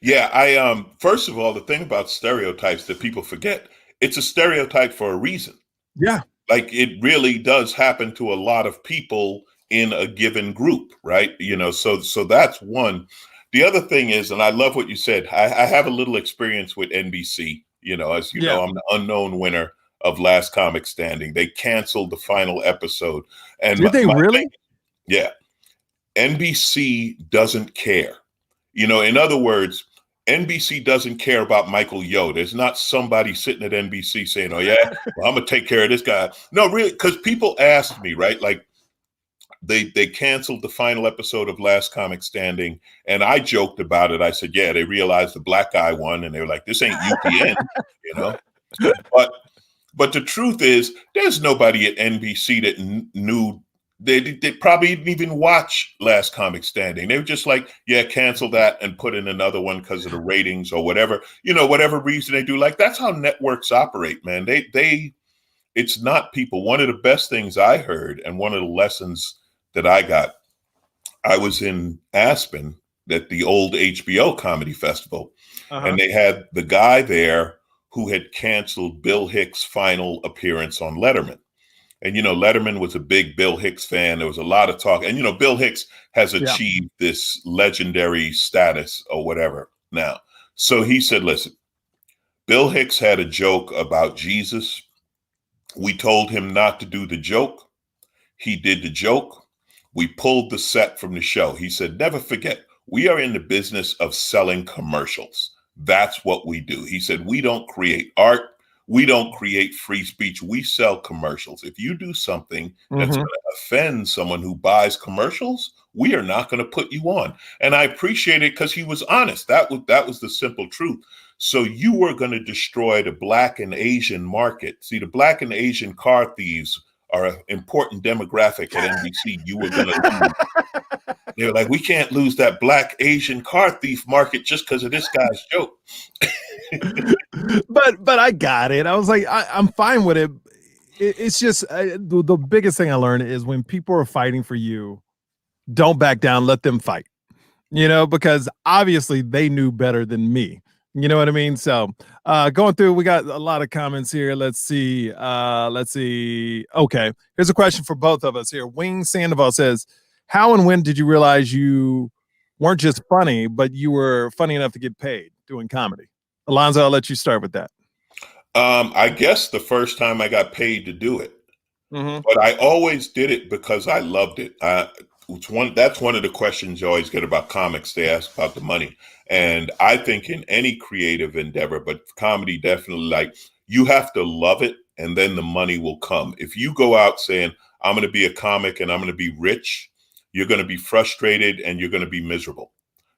Yeah, I first of all, the thing about stereotypes that people forget, it's a stereotype for a reason. Yeah. Like it really does happen to a lot of people in a given group, right? So that's one. The other thing is, and I love what you said, I have a little experience with NBC. As you Yeah. know, I'm the unknown winner of Last Comic Standing. They canceled the final episode. And Did they my thing, really? yeah, NBC doesn't care. In other words, NBC doesn't care about Michael Yo. There's not somebody sitting at NBC saying, "Oh yeah, well, I'm gonna take care of this guy." No, really, because people asked me, right? Like they canceled the final episode of Last Comic Standing, and I joked about it. I said, "Yeah, they realized the black guy won," and they were like, "This ain't UPN," you know. But the truth is, there's nobody at NBC that knew. They probably didn't even watch Last Comic Standing. They were just like, yeah, cancel that and put in another one because of the ratings or whatever, whatever reason they do. Like, that's how networks operate, man. It's not people. One of the best things I heard, and one of the lessons that I got, I was in Aspen at the old HBO Comedy Festival, and they had the guy there who had canceled Bill Hicks' final appearance on Letterman. And, Letterman was a big Bill Hicks fan. There was a lot of talk. And, Bill Hicks has achieved this legendary status or whatever now. So he said, listen, Bill Hicks had a joke about Jesus. We told him not to do the joke. He did the joke. We pulled the set from the show. He said, never forget, we are in the business of selling commercials. That's what we do. He said, we don't create art. We don't create free speech. We sell commercials. If you do something that's going to offend someone who buys commercials, we are not going to put you on. And I appreciate it because he was honest. That was the simple truth. So you were going to destroy the Black and Asian market. See, the Black and Asian car thieves are an important demographic at NBC. You were going to lose. They were like, we can't lose that Black Asian car thief market just because of this guy's joke. But I got it. I was like, I'm fine with it. It's just the biggest thing I learned is when people are fighting for you, don't back down. Let them fight. Because obviously they knew better than me. You know what I mean? So going through, we got a lot of comments here. Let's see. Okay, here's a question for both of us here. Wing Sandoval says, how and when did you realize you weren't just funny, but you were funny enough to get paid doing comedy? Alonzo, I'll let you start with that. I guess the first time I got paid to do it, but I always did it because I loved it. That's one of the questions you always get about comics. They ask about the money. And I think in any creative endeavor, but comedy definitely, like, you have to love it and then the money will come. If you go out saying, I'm going to be a comic and I'm going to be rich, you're going to be frustrated and you're going to be miserable.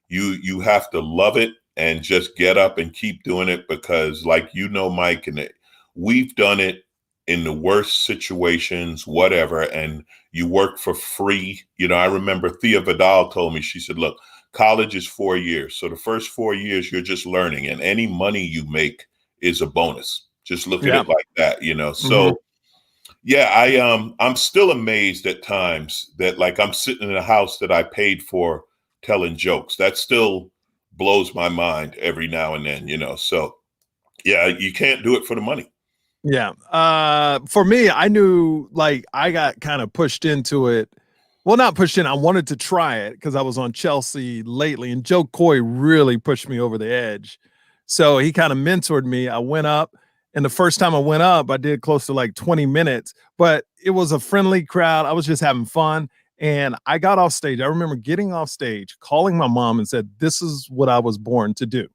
You have to love it and just get up and keep doing it because, like, Mike, and we've done it in the worst situations, whatever, and you work for free. I remember Thea Vidal told me, she said, look, college is 4 years. So the first 4 years, you're just learning, and any money you make is a bonus. Just look at it like that, So yeah, I'm still amazed at times that, like, I'm sitting in a house that I paid for telling jokes. That still blows my mind every now and then, So yeah, you can't do it for the money. Yeah. For me, I knew, like, I got kind of pushed into it. Well, not pushed in. I wanted to try it because I was on Chelsea lately, and Joe Coy really pushed me over the edge. So he kind of mentored me. I went up, and the first time I went up, I did close to like 20 minutes, but it was a friendly crowd. I was just having fun. And I got off stage. I remember getting off stage, calling my mom and said, this is what I was born to do.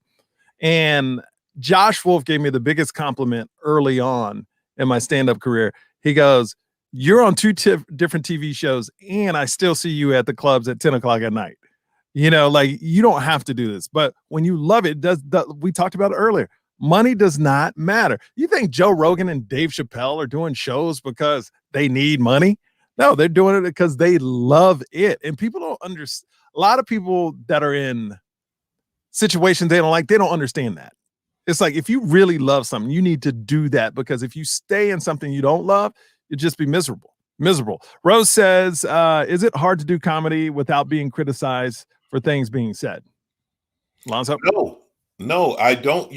And Josh Wolf gave me the biggest compliment early on in my stand-up career. He goes, you're on two different TV shows, and I still see you at the clubs at 10 o'clock at night. Like, you don't have to do this. But when you love it, we talked about it earlier. Money does not matter. You think Joe Rogan and Dave Chappelle are doing shows because they need money? No, they're doing it because they love it. And people don't understand. A lot of people that are in situations they don't like, they don't understand that. It's like, if you really love something, you need to do that, because if you stay in something you don't love, you'll just be miserable. Rose says, is it hard to do comedy without being criticized for things being said? Alonzo? No, I don't.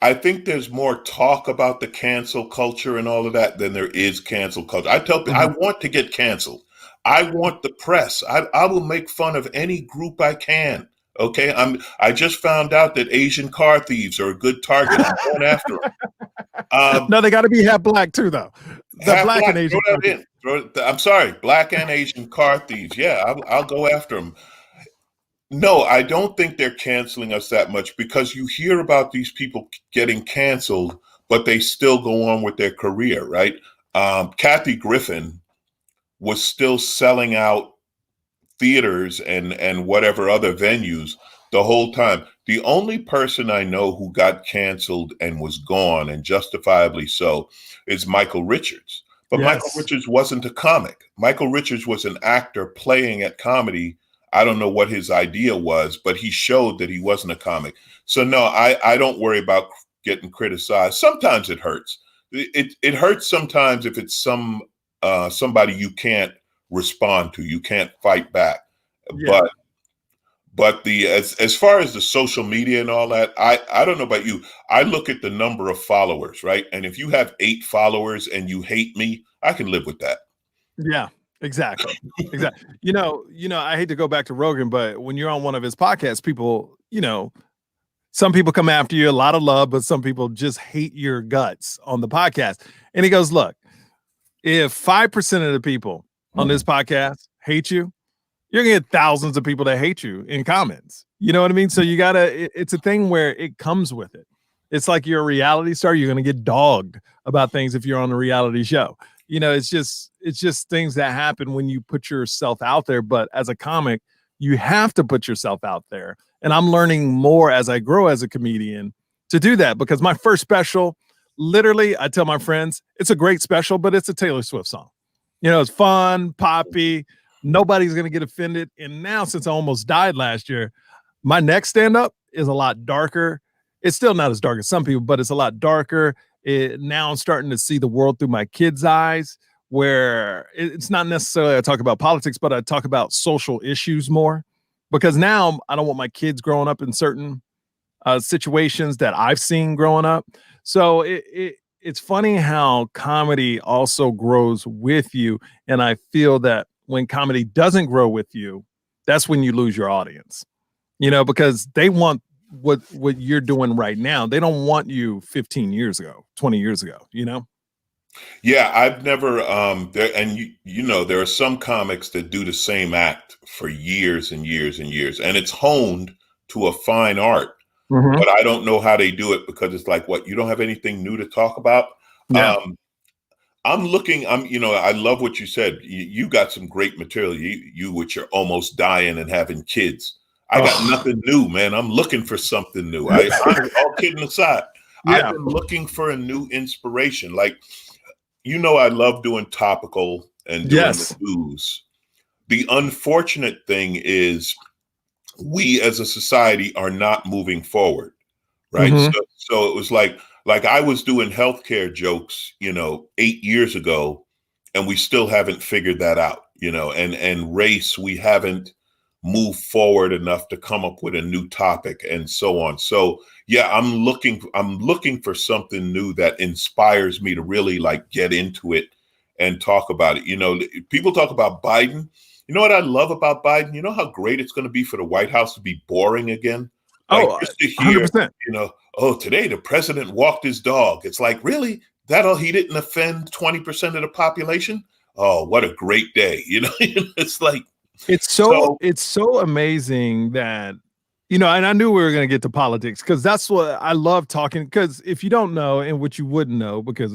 I think there's more talk about the cancel culture and all of that than there is cancel culture. I tell people, I want to get canceled. I want the press. I will make fun of any group I can. Okay, I just found out that Asian car thieves are a good target. I'm going after them. No, they got to be half black too, though. The black and Asian. Throw that in. I'm sorry, black and Asian car thieves. Yeah, I'll go after them. No, I don't think they're canceling us that much, because you hear about these people getting canceled, but they still go on with their career, right? Kathy Griffin was still selling out theaters and whatever other venues the whole time. The only person I know who got canceled and was gone, and justifiably so, is Michael Richards. But Michael Yes. Richards wasn't a comic. Michael Richards was an actor playing at comedy. I don't know what his idea was, but he showed that he wasn't a comic. So no, I don't worry about getting criticized. Sometimes it hurts. It hurts sometimes if it's somebody you can't respond to, you can't fight back. Yeah. But the as far as the social media and all that, I don't know about you. I look at the number of followers, right? And if you have 8 followers and you hate me, I can live with that. Yeah, exactly. Exactly. I hate to go back to Rogan, but when you're on one of his podcasts, people, some people come after you, a lot of love, but some people just hate your guts on the podcast. And he goes, look, if 5% of the people on this podcast hate you, you're gonna get thousands of people that hate you in comments. You know what I mean? So you gotta, it's a thing where it comes with it. It's like you're a reality star, you're gonna get dogged about things if you're on a reality show. It's just things that happen when you put yourself out there. But as a comic, you have to put yourself out there. And I'm learning more as I grow as a comedian to do that, because my first special, literally, I tell my friends, it's a great special, but it's a Taylor Swift song. It's fun, poppy. Nobody's going to get offended. And now, since I almost died last year, my next stand up is a lot darker. It's still not as dark as some people, but it's a lot darker. Now I'm starting to see the world through my kids' eyes, where it's not necessarily I talk about politics, but I talk about social issues more, because now I don't want my kids growing up in certain situations that I've seen growing up. So it's funny how comedy also grows with you. And I feel that when comedy doesn't grow with you, that's when you lose your audience, because they want what you're doing right now. They don't want you 15 years ago, 20 years ago. Yeah, I've never there, and there are some comics that do the same act for years and years and years, and it's honed to a fine art. Mm-hmm. But I don't know how they do it, because it's like, what, you don't have anything new to talk about? Yeah. I love what you said. You got some great material. You with your almost dying and having kids. I got Oh. nothing new, man. I'm looking for something new. All kidding aside, I've Yeah. been looking for a new inspiration. Like, I love doing topical and doing the Yes. news. The unfortunate thing is we as a society are not moving forward, right? Mm-hmm. So it was like I was doing healthcare jokes, 8 years ago, and we still haven't figured that out, and race, we haven't moved forward enough to come up with a new topic and so on. So yeah, I'm looking for something new that inspires me to really like get into it and talk about it. People talk about Biden. You know what I love about Biden? You know how great it's going to be for the White House to be boring again? Like, Oh, just to hear, 100%. oh, today the president walked his dog. It's like, really? He didn't offend 20% of the population? Oh, what a great day. It's like, It's so so it's so amazing that, and I knew we were going to get to politics, because that's what I love talking. Because if you don't know, and what you wouldn't know, because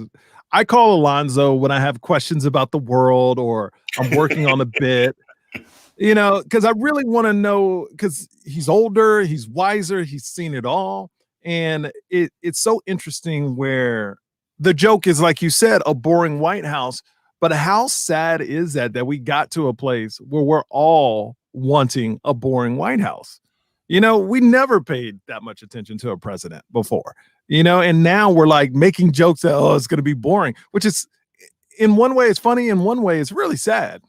I call Alonzo when I have questions about the world, or I'm working on a bit, because I really want to know, because he's older, he's wiser, he's seen it all. And it's so interesting where the joke is, like you said, a boring White House. But how sad is that we got to a place where we're all wanting a boring White House? We never paid that much attention to a president before, and now we're like making jokes that, oh, it's going to be boring, which is, in one way, it's funny. In one way, it's really sad.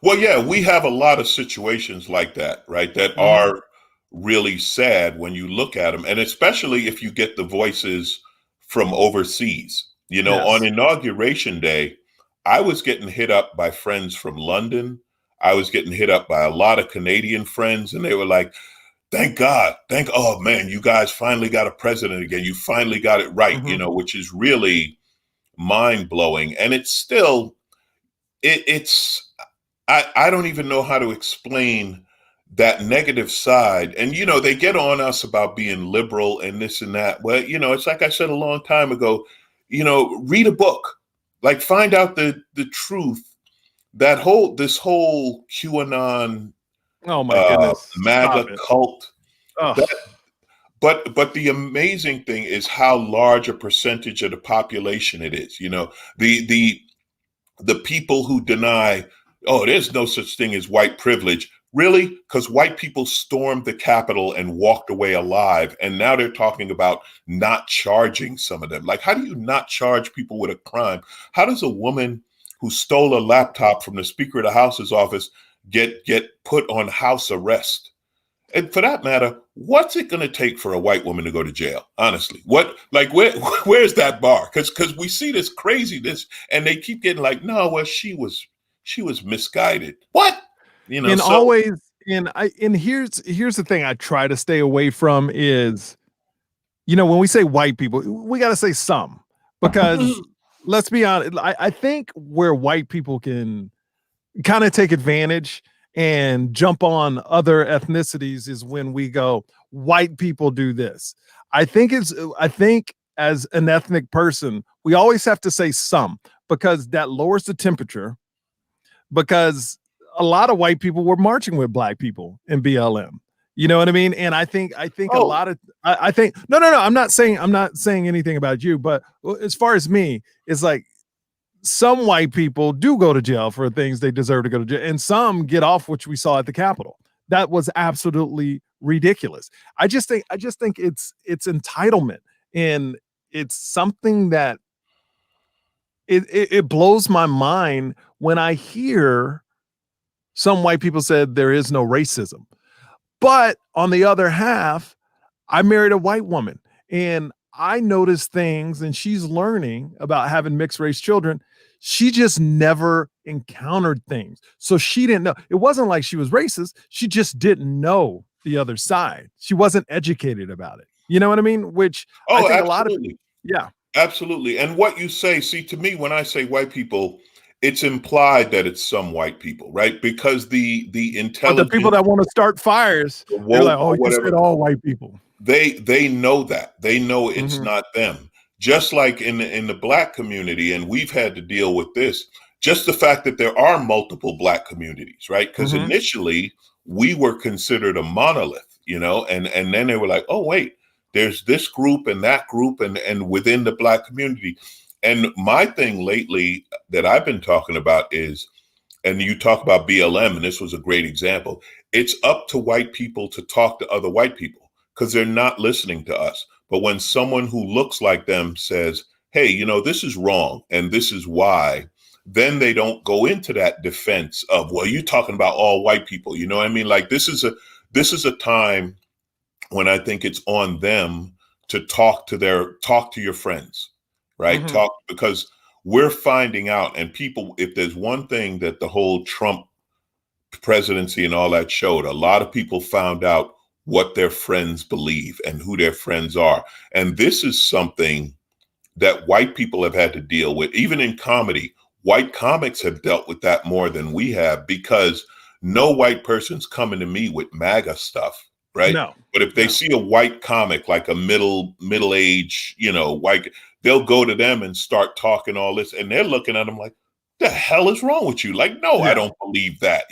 well, yeah, we have a lot of situations like that, right? That Mm-hmm. are really sad when you look at them. And especially if you get the voices from overseas. On Yes. Inauguration Day, I was getting hit up by friends from London. I was getting hit up by a lot of Canadian friends, and they were like, thank God. Oh man, you guys finally got a president again. You finally got it right, Mm-hmm. which is really mind blowing. And it's still, it's, I don't even know how to explain that negative side. And, they get on us about being liberal and this and that. Well, it's like I said a long time ago, read a book, like find out the truth. This whole QAnon, Oh my goodness. MAGA Stop it. cult, Oh, that, but the amazing thing is how large a percentage of the population it is. The the people who deny, oh, there's no such thing as white privilege. Really? Because white people stormed the Capitol and walked away alive. And now they're talking about not charging some of them. Like, how do you not charge people with a crime? How does a woman who stole a laptop from the Speaker of the House's office get put on house arrest? And for that matter, what's it going to take for a white woman to go to jail? Honestly, where's that bar? Because we see this craziness, and they keep getting like, no, well, she was misguided. What? And always, and here's the thing I try to stay away from is, when we say white people, we got to say some, because let's be honest, I think where white people can kind of take advantage and jump on other ethnicities is when we go, white people do this. I think as an ethnic person, we always have to say some, because that lowers the temperature, because a lot of white people were marching with black people in BLM. You know what I mean? And I think a lot of, I think, no, I'm not saying anything about you, but as far as me, it's like, some white people do go to jail for things they deserve to go to jail, and some get off, which we saw at the Capitol. That was absolutely ridiculous. I just think it's entitlement, and it's something that it blows my mind when I hear some white people said there is no racism. But on the other half, I married a white woman, and I noticed things, and she's learning about having mixed race children. She just never encountered things. So she didn't know. It wasn't like she was racist. She just didn't know the other side. She wasn't educated about it. You know what I mean? Which I think absolutely. A lot of people, yeah. Absolutely. And what you say, see, to me, when I say white people, it's implied that it's some white people, right? Because the intelligent, but the people that want to start fires, they're like, oh, you said all white people. They know that. They know it's not them. Just like in the black community, and we've had to deal with this, just the fact that there are multiple black communities, right? Because initially we were considered a monolith, and then they were like, oh, wait, there's this group and that group and within the black community. And my thing lately that I've been talking about is, and you talk about BLM, and this was a great example, it's up to white people to talk to other white people, because they're not listening to us. But when someone who looks like them says, hey, this is wrong and this is why, then they don't go into that defense of, well, you're talking about all white people. You know what I mean? Like, this is a time when I think it's on them to talk to your friends, right? Because we're finding out, and people, if there's one thing that the whole Trump presidency and all that showed, a lot of people found out what their friends believe and who their friends are. And this is something that white people have had to deal with. Even in comedy, white comics have dealt with that more than we have, because no white person's coming to me with MAGA stuff, right? No. But if they see a white comic, like a middle-age, white, they'll go to them and start talking all this, and they're looking at them like, the hell is wrong with you? Like, no, I don't believe that,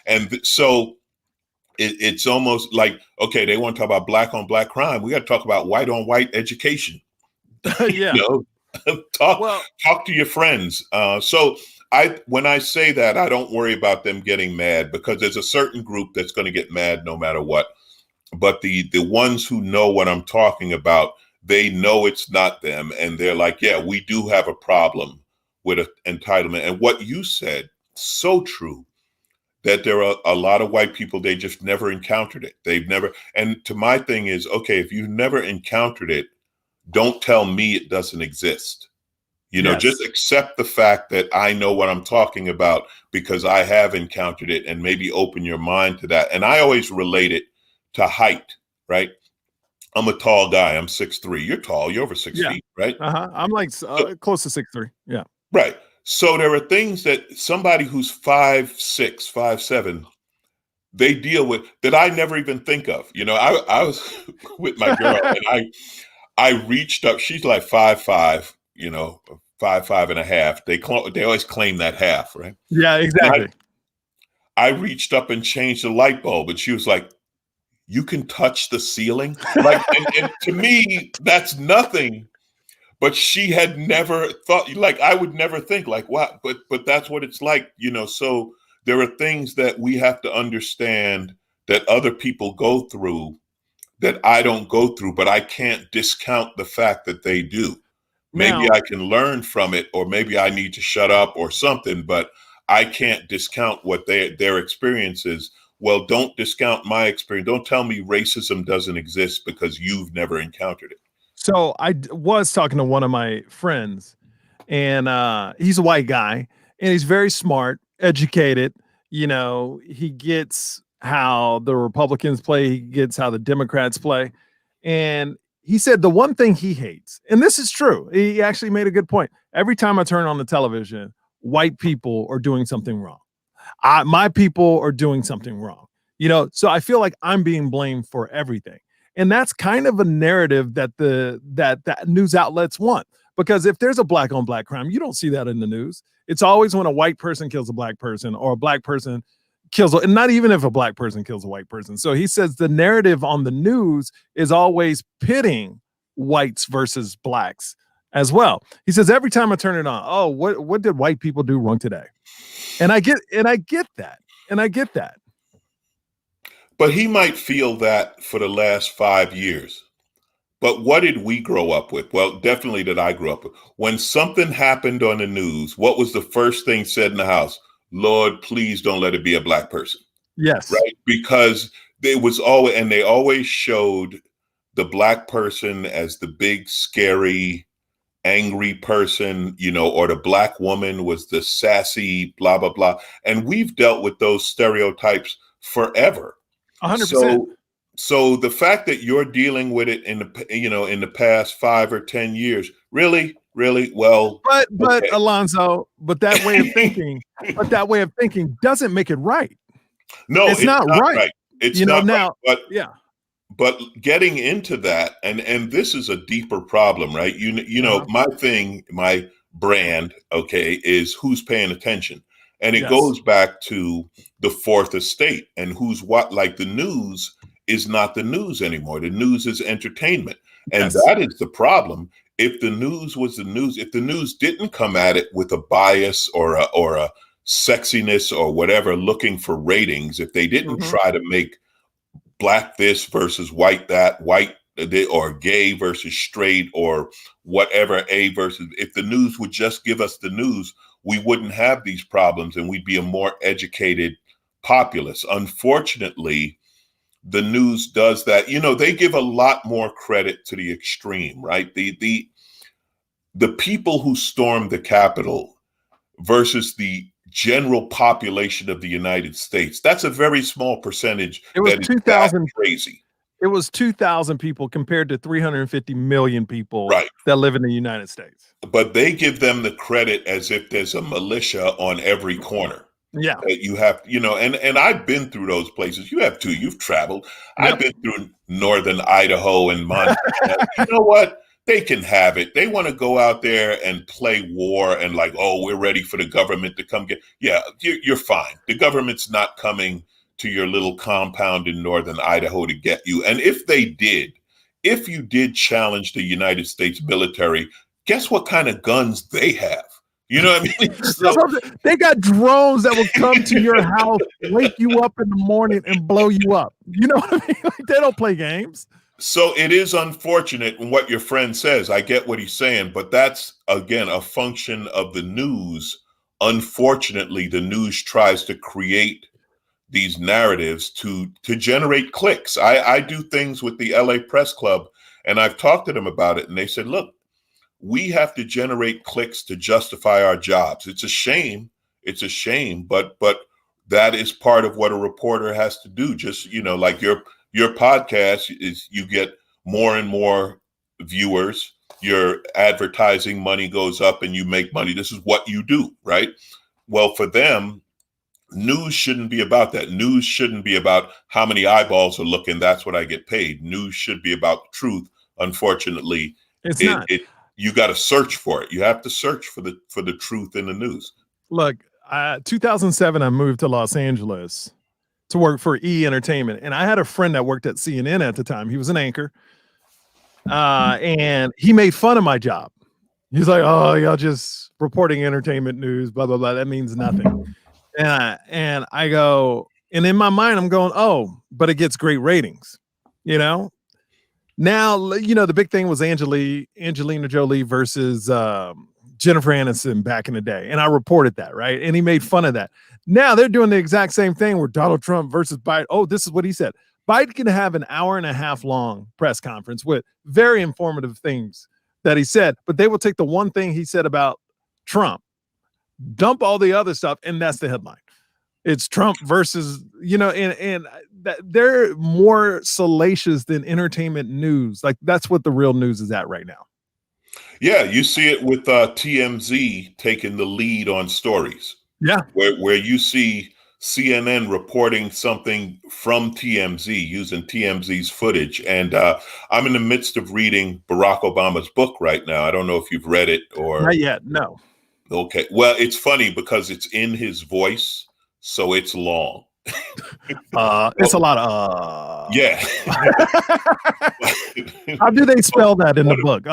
And so it's almost like, okay, they want to talk about black on black crime. We got to talk about white on white education. Yeah. Talk to your friends. So when I say that, I don't worry about them getting mad, because there's a certain group that's going to get mad no matter what. But the ones who know what I'm talking about, they know it's not them. And they're like, yeah, we do have a problem with entitlement. And what you said, so true, that there are a lot of white people, they just never encountered it. They've never. And to my thing is, okay, if you've never encountered it, don't tell me it doesn't exist. Just accept the fact that I know what I'm talking about because I have encountered it, and maybe open your mind to that. And I always relate it to height, right? I'm a tall guy. I'm 6'3". You're tall. You're over 6 feet, right? I'm like close to 6'3". Yeah. Right. So there are things that somebody who's 5'6", 5'7", they deal with that I never even think of. I was with my girl, and I reached up. She's like 5'5", 5'5.5". They always claim that half, right? Yeah, exactly. I reached up and changed the light bulb, and she was like, "You can touch the ceiling?" Like, and to me, that's nothing. but she had never thought, like, I would never think like, wow, but that's what it's like, so there are things that we have to understand that other people go through that I don't go through, but I can't discount the fact that they do. Maybe Now, I can learn from it, or maybe I need to shut up or something, but I can't discount what their experience is. Well, don't discount my experience. Don't tell me racism doesn't exist because you've never encountered it. so was talking to one of my friends, and he's a white guy, and he's very smart, educated. He gets how the Republicans play, he gets how the Democrats play. And he said the one thing he hates, and this is true, he actually made a good point. Every time I turn on the television, white people are doing something wrong. My people are doing something wrong. So I feel like I'm being blamed for everything. And that's kind of a narrative that that news outlets want. Because if there's a black on black crime, you don't see that in the news. It's always when a white person kills a black person, or a black person kills, and not even if a black person kills a white person. So he says the narrative on the news is always pitting whites versus blacks as well. He says every time I turn it on, oh, what did white people do wrong today? And I get that. And I get that. But he might feel that for the last 5 years. But what did we grow up with? Well, definitely that I grew up with. When something happened on the news, what was the first thing said in the house? Lord, please don't let it be a black person. Yes. Right? Because there was always, and they always showed the black person as the big, scary, angry person, or the black woman was the sassy, blah, blah, blah. And we've dealt with those stereotypes forever. 100%. So the fact that you're dealing with it in the past 5 or 10 years, really, well, but okay. Alonzo, that way of thinking doesn't make it right. No, it's not right. It's not now, right. yeah. But getting into that, and this is a deeper problem, right? My brand, okay, is who's paying attention. And it goes back to the fourth estate and who's what. Like, the news is not the news anymore. The news is entertainment. And that is the problem. If the news was the news, if the news didn't come at it with a bias or a sexiness or whatever, looking for ratings, if they didn't try to make black this versus white that, white or gay versus straight or whatever, if the news would just give us the news, we wouldn't have these problems and we'd be a more educated populace. Unfortunately, the news does that. They give a lot more credit to the extreme, right? The people who stormed the Capitol versus the general population of the United States. That's a very small percentage. It was 2,000 crazy. It was 2,000 people compared to 350 million people that live in the United States. But they give them the credit as if there's a militia on every corner. Yeah. That you have, and I've been through those places. You have too. You've traveled. Yep. I've been through northern Idaho and Montana. You know what? They can have it. They want to go out there and play war and like, oh, we're ready for the government to come get. Yeah, you're fine. The government's not coming to your little compound in northern Idaho to get you. And if you did challenge the United States military, guess what kind of guns they have? You know what I mean? So, they got drones that will come to your house, wake you up in the morning and blow you up. You know what I mean? Like, they don't play games. So it is unfortunate in what your friend says. I get what he's saying, but that's, again, a function of the news. Unfortunately, the news tries to create these narratives to generate clicks. I do things with the LA Press Club, and I've talked to them about it, and they said, look, we have to generate clicks to justify our jobs. It's a shame, but that is part of what a reporter has to do. Just, like your podcast is, you get more and more viewers, your advertising money goes up and you make money. This is what you do, right? Well, for them, news shouldn't be about that. News shouldn't be about how many eyeballs are looking. That's what I get paid. News should be about truth. Unfortunately, it's not. You got to search for it. You have to search for the truth in the news. Look, 2007, I moved to Los Angeles to work for E! Entertainment. And I had a friend that worked at CNN at the time. He was an anchor. And he made fun of my job He's like, oh, y'all just reporting entertainment news, blah, blah, blah. That means nothing. And I go, and in my mind, I'm going, oh, but it gets great ratings, you know? Now, the big thing was Angelina Jolie versus Jennifer Aniston back in the day. And I reported that, right? And he made fun of that. Now they're doing the exact same thing where Donald Trump versus Biden. Oh, this is what he said. Biden can have an hour and a half long press conference with very informative things that he said, but they will take the one thing he said about Trump, dump all the other stuff, and that's the headline. It's Trump versus, and they're more salacious than entertainment news. Like that's what the real news is at right now. Yeah, you see it with TMZ taking the lead on stories. Yeah, where you see CNN reporting something from TMZ using TMZ's footage. And I'm in the midst of reading Barack Obama's book right now. I don't know if you've read it or not yet. No. Okay. Well, it's funny because it's in his voice, so it's long. It's a lot of Yeah. How do they spell that in the book?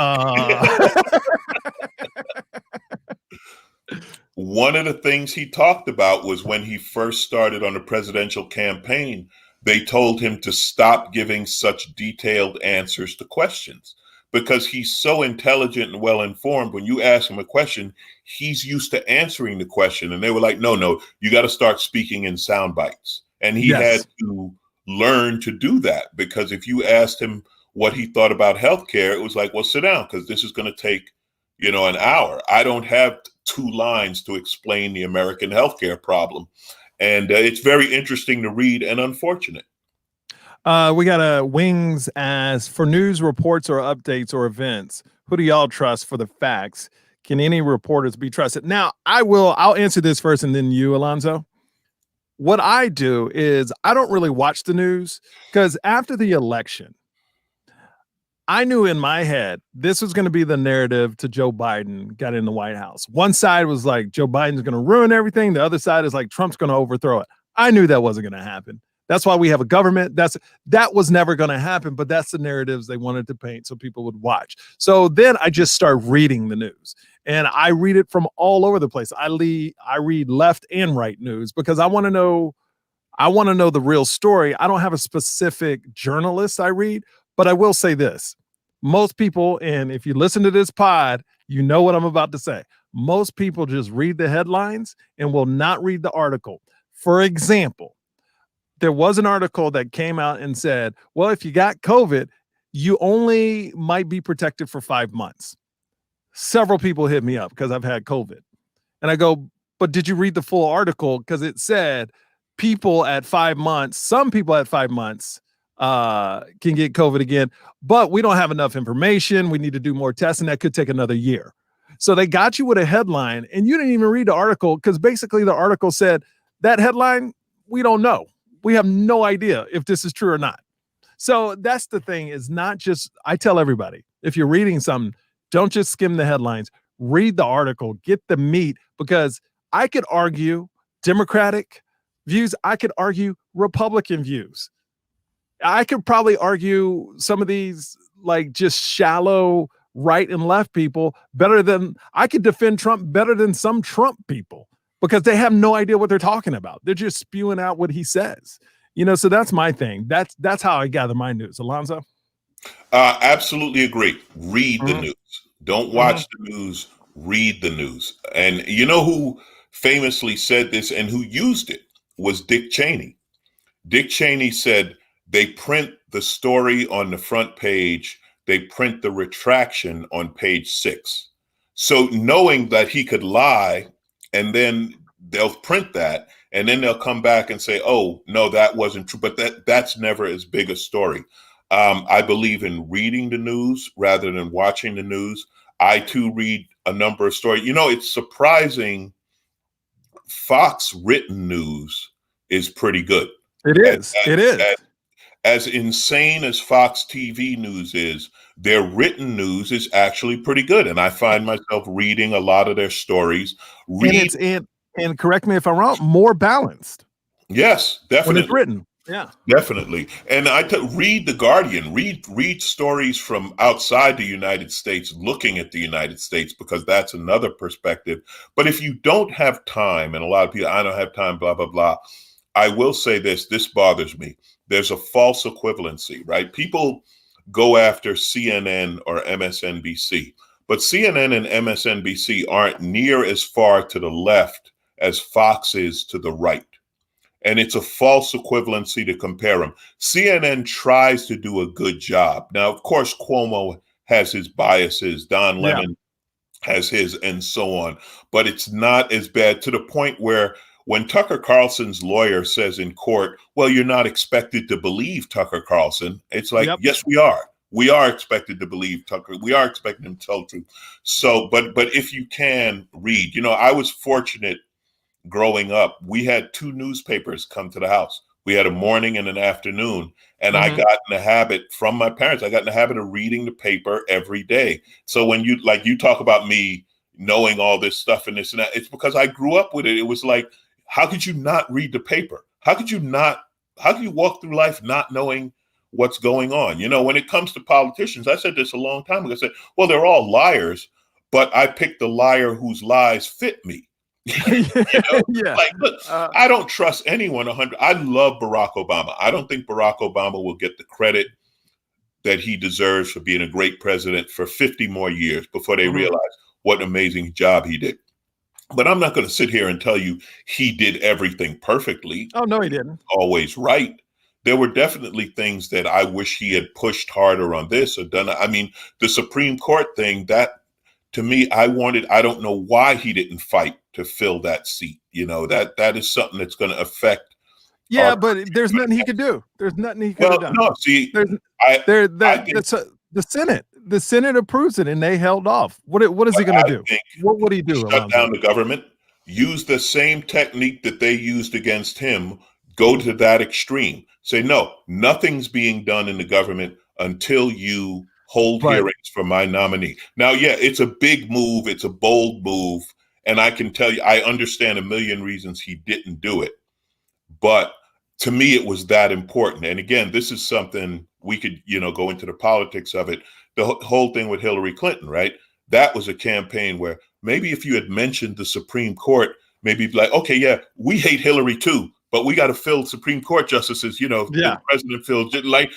One of the things he talked about was when he first started on the presidential campaign, they told him to stop giving such detailed answers to questions because he's so intelligent and well informed. When you ask him a question, he's used to answering the question. And they were like, no, you got to start speaking in sound bites. And he had to learn to do that because if you asked him what he thought about healthcare, it was like, well, sit down because this is going to take, an hour. I don't have 2 lines to explain the American healthcare problem. And it's very interesting to read and unfortunate. We got Wings as for news reports or updates or events. Who do y'all trust for the facts? Can any reporters be trusted? Now, I'll answer this first and then you, Alonzo. What I do is I don't really watch the news because after the election, I knew in my head this was going to be the narrative to Joe Biden got in the White House. One side was like Joe Biden's going to ruin everything. The other side is like Trump's going to overthrow it. I knew that wasn't going to happen. That's why we have a government. That was never going to happen, but that's the narratives they wanted to paint so people would watch. So then I just start reading the news and I read it from all over the place. I read left and right news because I want to know the real story. I don't have a specific journalist I read, but I will say this. Most people, and if you listen to this pod, you know what I'm about to say. Most people just read the headlines and will not read the article. For example, there was an article that came out and said, well, if you got COVID, you only might be protected for 5 months. Several people hit me up because I've had COVID. And I go, but did you read the full article? Because it said people at 5 months, some people at 5 months can get COVID again, but we don't have enough information. We need to do more tests, and that could take another year. So they got you with a headline, and you didn't even read the article because basically the article said that headline, we don't know. We have no idea if this is true or not. So that's the thing is not just, I tell everybody, if you're reading something, don't just skim the headlines, read the article, get the meat, because I could argue Democratic views. I could argue Republican views. I could probably argue some of these like just shallow right and left people better than I could defend Trump better than some Trump people because they have no idea what they're talking about. They're just spewing out what he says, so that's my thing. That's how I gather my news. Alonzo? Absolutely agree. Read the news. Don't watch the news, read the news. And you know who famously said this and who used it was Dick Cheney. Dick Cheney said, they print the story on the front page. They print the retraction on page 6. So knowing that he could lie and then they'll print that and then they'll come back and say, oh, no, that wasn't true. But that's never as big a story. I believe in reading the news rather than watching the news. I, too, read a number of stories. It's surprising. Fox written news is pretty good. It is. It is. As insane as Fox TV news is, their written news is actually pretty good. And I find myself reading a lot of their stories. And correct me if I'm wrong, more balanced. Yes, definitely. When it's written. Yeah. Definitely. And read The Guardian, read stories from outside the United States, looking at the United States, because that's another perspective. But if you don't have time, and a lot of people, I don't have time, blah, blah, blah. I will say this bothers me. There's a false equivalency, right? People go after CNN or MSNBC, but CNN and MSNBC aren't near as far to the left as Fox is to the right. And it's a false equivalency to compare them. CNN tries to do a good job. Now, of course, Cuomo has his biases, Don Yeah. Lemon has his, and so on, but it's not as bad, to the point where when Tucker Carlson's lawyer says in court, well, you're not expected to believe Tucker Carlson, it's like, Yep. yes, we are. We are expected to believe Tucker. We are expecting him to tell the truth. So, but if you can read, I was fortunate growing up. We had two newspapers come to the house. We had a morning and an afternoon. And I got in the habit from my parents, I got in the habit of reading the paper every day. So when you talk about me knowing all this stuff and this and that, it's because I grew up with it. It was like, how could you not read the paper? How could you walk through life not knowing what's going on? When it comes to politicians, I said this a long time ago. I said, well, they're all liars, but I picked the liar whose lies fit me. Yeah. Like, look, I don't trust anyone 100. I love Barack Obama. I don't think Barack Obama will get the credit that he deserves for being a great president for 50 more years before they realize what an amazing job he did. But I'm not going to sit here and tell you he did everything perfectly. Oh, no, he didn't. Always right. There were definitely things that I wish he had pushed harder on this or done. I mean, the Supreme Court thing, that to me, I don't know why he didn't fight to fill that seat. That is something that's going to affect. Yeah, but there's nothing he could do. There's nothing he could have done. No, see, the Senate. The Senate approves it, and they held off. What is he going to do? What would he do? Shut down the government. Use the same technique that they used against him. Go to that extreme. Say, no, nothing's being done in the government until you hold hearings for my nominee. Now, yeah, it's a big move. It's a bold move. And I can tell you, I understand a million reasons he didn't do it. But to me, it was that important. And again, this is something we could, go into the politics of it. The whole thing with Hillary Clinton, right? That was a campaign where maybe if you had mentioned the Supreme Court, maybe like, okay, yeah, we hate Hillary too, but we got to fill Supreme Court justices, the president feels like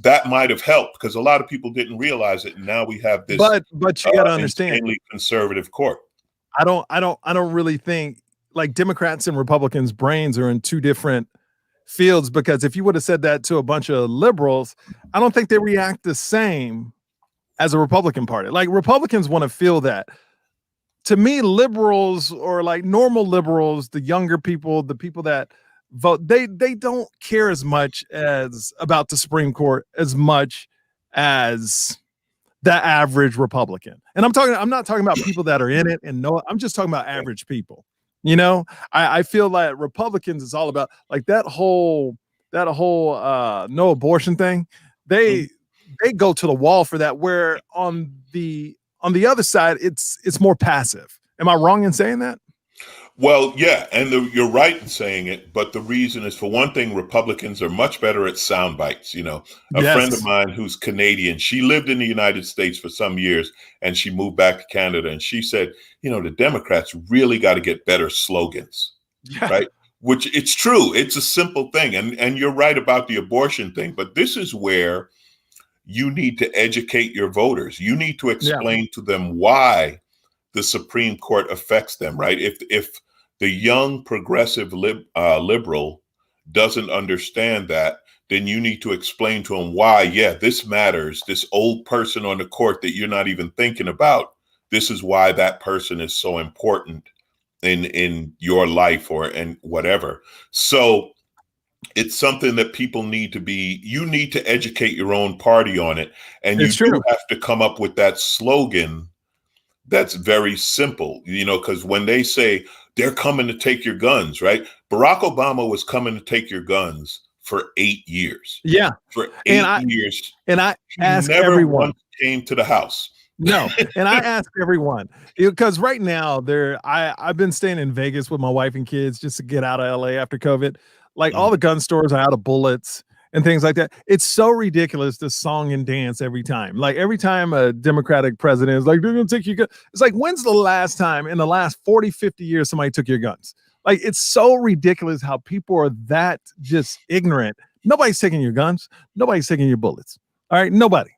that might have helped, because a lot of people didn't realize it. And now we have this, but you got to understand, insanely conservative court. I don't really think, like, Democrats and Republicans' brains are in two different fields, because if you would have said that to a bunch of liberals, I don't think they react the same as a Republican Party. Like, Republicans want to feel that. To me, liberals, or like normal liberals, the younger people, the people that vote, they don't care as much as about the Supreme Court as much as the average Republican. And I'm not talking about people that are in it and know it. I'm just talking about average people. I feel like Republicans is all about, like, that whole no abortion thing. They go to the wall for that, where on the other side, it's more passive. Am I wrong in saying that? Well, yeah, and you're right in saying it, but the reason is, for one thing, Republicans are much better at sound bites. A friend of mine who's Canadian, she lived in the United States for some years, and she moved back to Canada, and she said, the Democrats really got to get better slogans, right? Which, it's true. It's a simple thing, and you're right about the abortion thing, but this is where you need to educate your voters. You need to explain to them why the Supreme Court affects them, right? If the young progressive liberal doesn't understand that, then you need to explain to them why, yeah, this matters. This old person on the court that you're not even thinking about, this is why that person is so important in your life and whatever. So it's something that people need to you need to educate your own party on it. And you do have to come up with that slogan that's very simple, because when they say they're coming to take your guns, right? Barack Obama was coming to take your guns for 8 years. Yeah. For 8 years. And I ask never everyone. Once came to the house. No. And I ask everyone, because right now I've been staying in Vegas with my wife and kids just to get out of LA after COVID. Like all the gun stores are out of bullets and things like that. It's so ridiculous, the song and dance every time. Like every time a Democratic president is like, they're going to take your gun. It's like, when's the last time in the last 40, 50 years somebody took your guns? Like, it's so ridiculous how people are that just ignorant. Nobody's taking your guns. Nobody's taking your bullets. All right. Nobody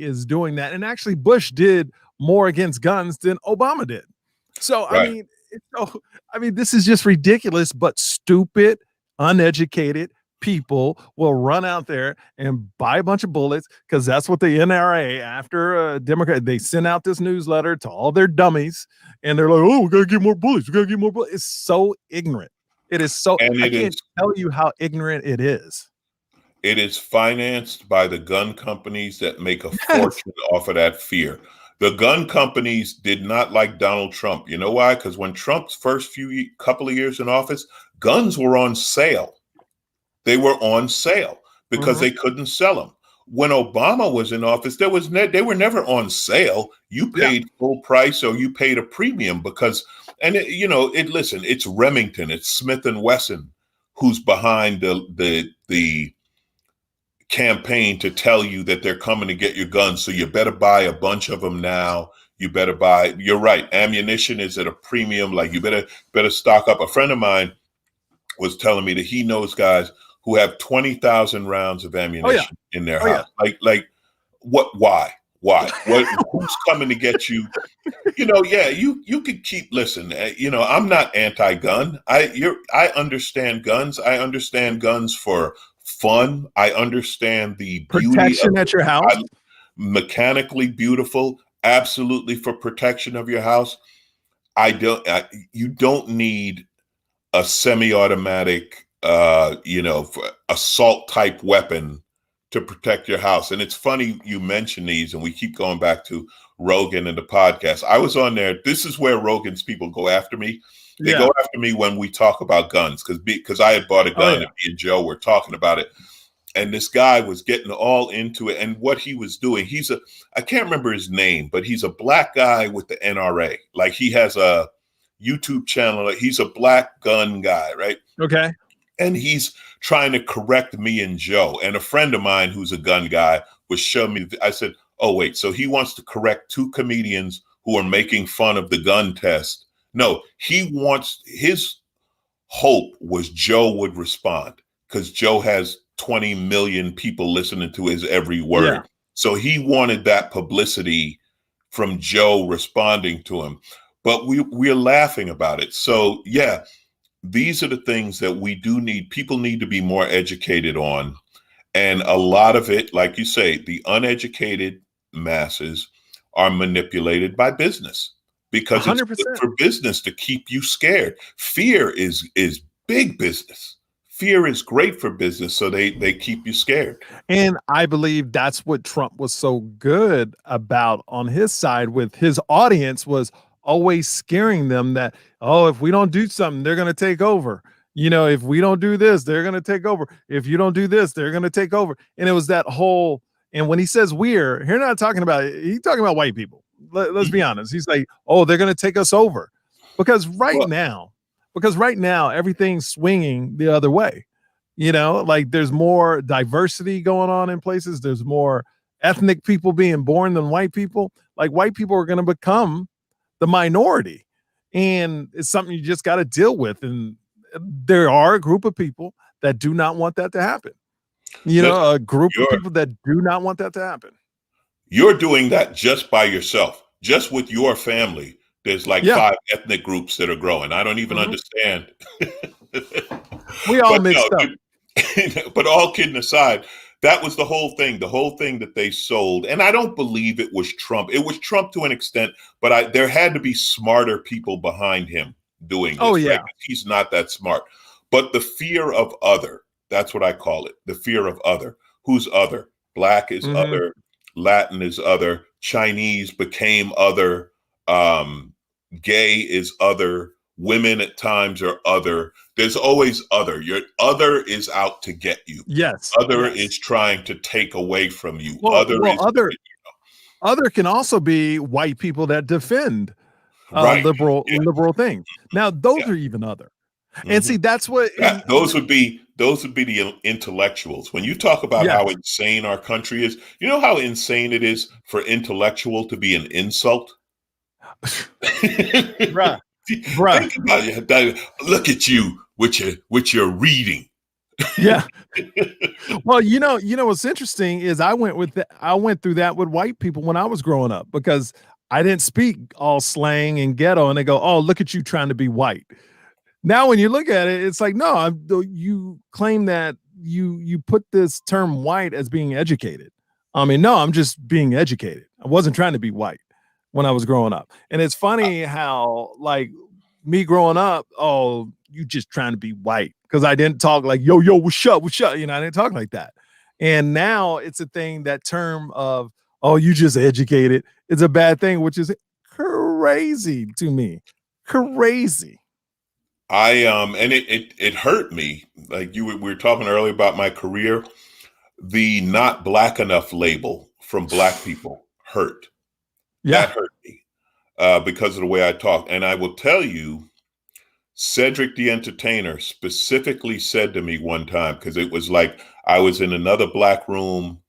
is doing that. And actually Bush did more against guns than Obama did. So, Right. This is just ridiculous, but stupid, uneducated people will run out there and buy a bunch of bullets because that's what the NRA, after a Democrat, they send out this newsletter to all their dummies and they're like, oh, we gotta get more bullets. We gotta get more bullets. It's so ignorant. It is so, And I can't tell you how ignorant it is. it is financed by the gun companies that make a fortune off of that fear. The gun companies did not like Donald Trump. You know why? Because when Trump's first couple of years in office, guns were on sale. They were on sale because they couldn't sell them. When Obama was in office, they were never on sale. You paid full price or you paid a premium because, listen, it's Remington, it's Smith and Wesson who's behind the campaign to tell you that they're coming to get your guns. So you better buy a bunch of them now. You better buy, you're right, ammunition is at a premium. Like you better stock up. A friend of mine was telling me that he knows guys who have 20,000 rounds of ammunition in their house. Yeah. Like what, why? Who's coming to get you? You could keep, listen, I'm not anti-gun. I understand guns. I understand guns for fun. I understand the protection at your house. Mechanically beautiful, absolutely for protection of your house. You don't need a semi-automatic, assault type weapon to protect your house. And it's funny you mention these, and we keep going back to Rogan and the podcast. I was on there. This is where Rogan's people go after me. They go after me when we talk about guns because I had bought a gun and me and Joe were talking about it. And this guy was getting all into it. And what he was doing, I can't remember his name, but he's a black guy with the NRA. Like he has a YouTube channel. He's a black gun guy, right? Okay. And he's trying to correct me and Joe. And a friend of mine who's a gun guy was showing me, I said, oh, wait, so he wants to correct two comedians who are making fun of the gun test. No, his hope was Joe would respond because Joe has 20 million people listening to his every word. Yeah. So he wanted that publicity from Joe responding to him. But we're laughing about it. So, yeah, these are the things that we do need. People need to be more educated on. And a lot of it, like you say, the uneducated masses are manipulated by business. Because 100%. It's good for business to keep you scared. Fear is big business. Fear is great for business, so they keep you scared. And I believe that's what Trump was so good about on his side with his audience, was always scaring them that, oh, if we don't do something, they're going to take over. If we don't do this, they're going to take over. If you don't do this, they're going to take over. And it was that whole, and when he says we're, he's not talking about, he's talking about white people. Let's be honest. He's like, oh, they're going to take us over. Because right now, everything's swinging the other way. Like there's more diversity going on in places. There's more ethnic people being born than white people. Like white people are going to become the minority. And it's something you just got to deal with. And there are a group of people that do not want that to happen. A group of people that do not want that to happen. You're doing that just by yourself, just with your family. There's like 5 ethnic groups that are growing. I don't even understand. We all mixed up. But all kidding aside, that was the whole thing that they sold. And I don't believe it was Trump. It was Trump to an extent, but there had to be smarter people behind him doing this. Oh, yeah. Right? He's not that smart. But the fear of other, that's what I call it. The fear of other. Who's other? Black is other. Latin is other. Chinese became other. Gay is other. Women at times are other. There's always other. Your other is out to get you. Yes. Other is trying to take away from you. Other can also be white people that defend liberal things. Now, those are even other. And see, that's what Those would be the intellectuals. When you talk about how yes. insane our country is, you know how insane it is for intellectual to be an insult. Bruh, bruh. Think about it. Look at you with your reading. Yeah. Well, what's interesting is I went through that with white people when I was growing up because I didn't speak all slang and ghetto, and they go, "Oh, look at you trying to be white." Now, when you look at it, it's like, no, you claim that you put this term white as being educated. I mean, no, I'm just being educated. I wasn't trying to be white when I was growing up. And it's funny how, like, me growing up, oh, you just trying to be white because I didn't talk like, yo, what's up, what's up? I didn't talk like that. And now it's a thing, that term of, oh, you just educated. It's a bad thing, which is crazy to me. Crazy. And it hurt me. Like we were talking earlier about my career. The not black enough label from black people hurt. Yeah. That hurt me because of the way I talk. And I will tell you, Cedric the Entertainer specifically said to me one time, because it was like I was in another black room.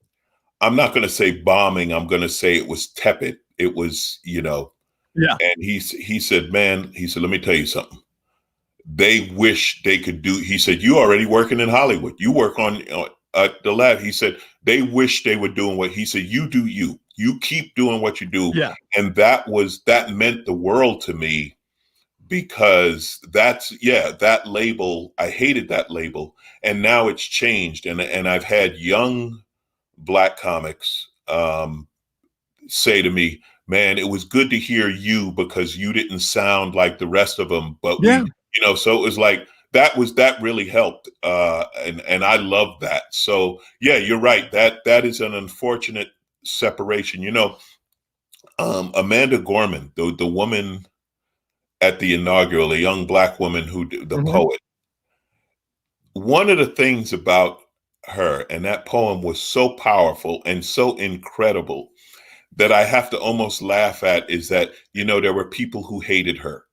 I'm not going to say bombing. I'm going to say it was tepid. It was, Yeah. and he said, man, he said, let me tell you something. They wish they could do. He said, you already working in Hollywood. You work on the lab. He said, they wish they were doing what he said. You do you. You keep doing what you do. Yeah. And that meant the world to me because that label. I hated that label. And now it's changed. And I've had young black comics say to me, man, it was good to hear you because you didn't sound like the rest of them. But Yeah. so it was like that really helped. And I love that. So yeah, you're right. That is an unfortunate separation. Amanda Gorman, the woman at the inaugural, a young black woman the poet. One of the things about her, and that poem was so powerful and so incredible that I have to almost laugh at, is that, there were people who hated her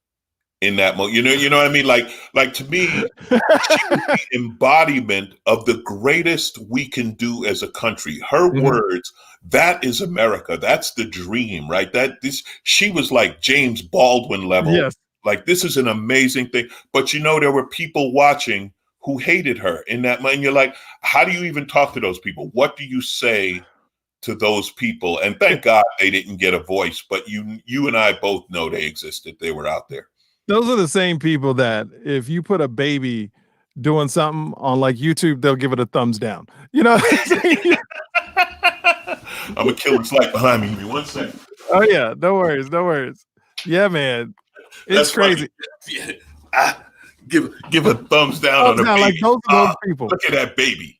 in that moment. You know what I mean? Like to me, she was the embodiment of the greatest we can do as a country. Her words, that is America. That's the dream, right? She was like James Baldwin level. Yes. Like, this is an amazing thing. But there were people watching who hated her in that moment. And you're like, how do you even talk to those people? What do you say to those people? And thank God they didn't get a voice, but you and I both know they existed. They were out there. Those are the same people that if you put a baby doing something on like YouTube, they'll give it a thumbs down. I'm gonna kill this light behind me. Give me 1 second. Oh yeah, no worries. Yeah, man, it's crazy. Yeah. Give a thumbs down on a baby. Like those people. Look at that baby.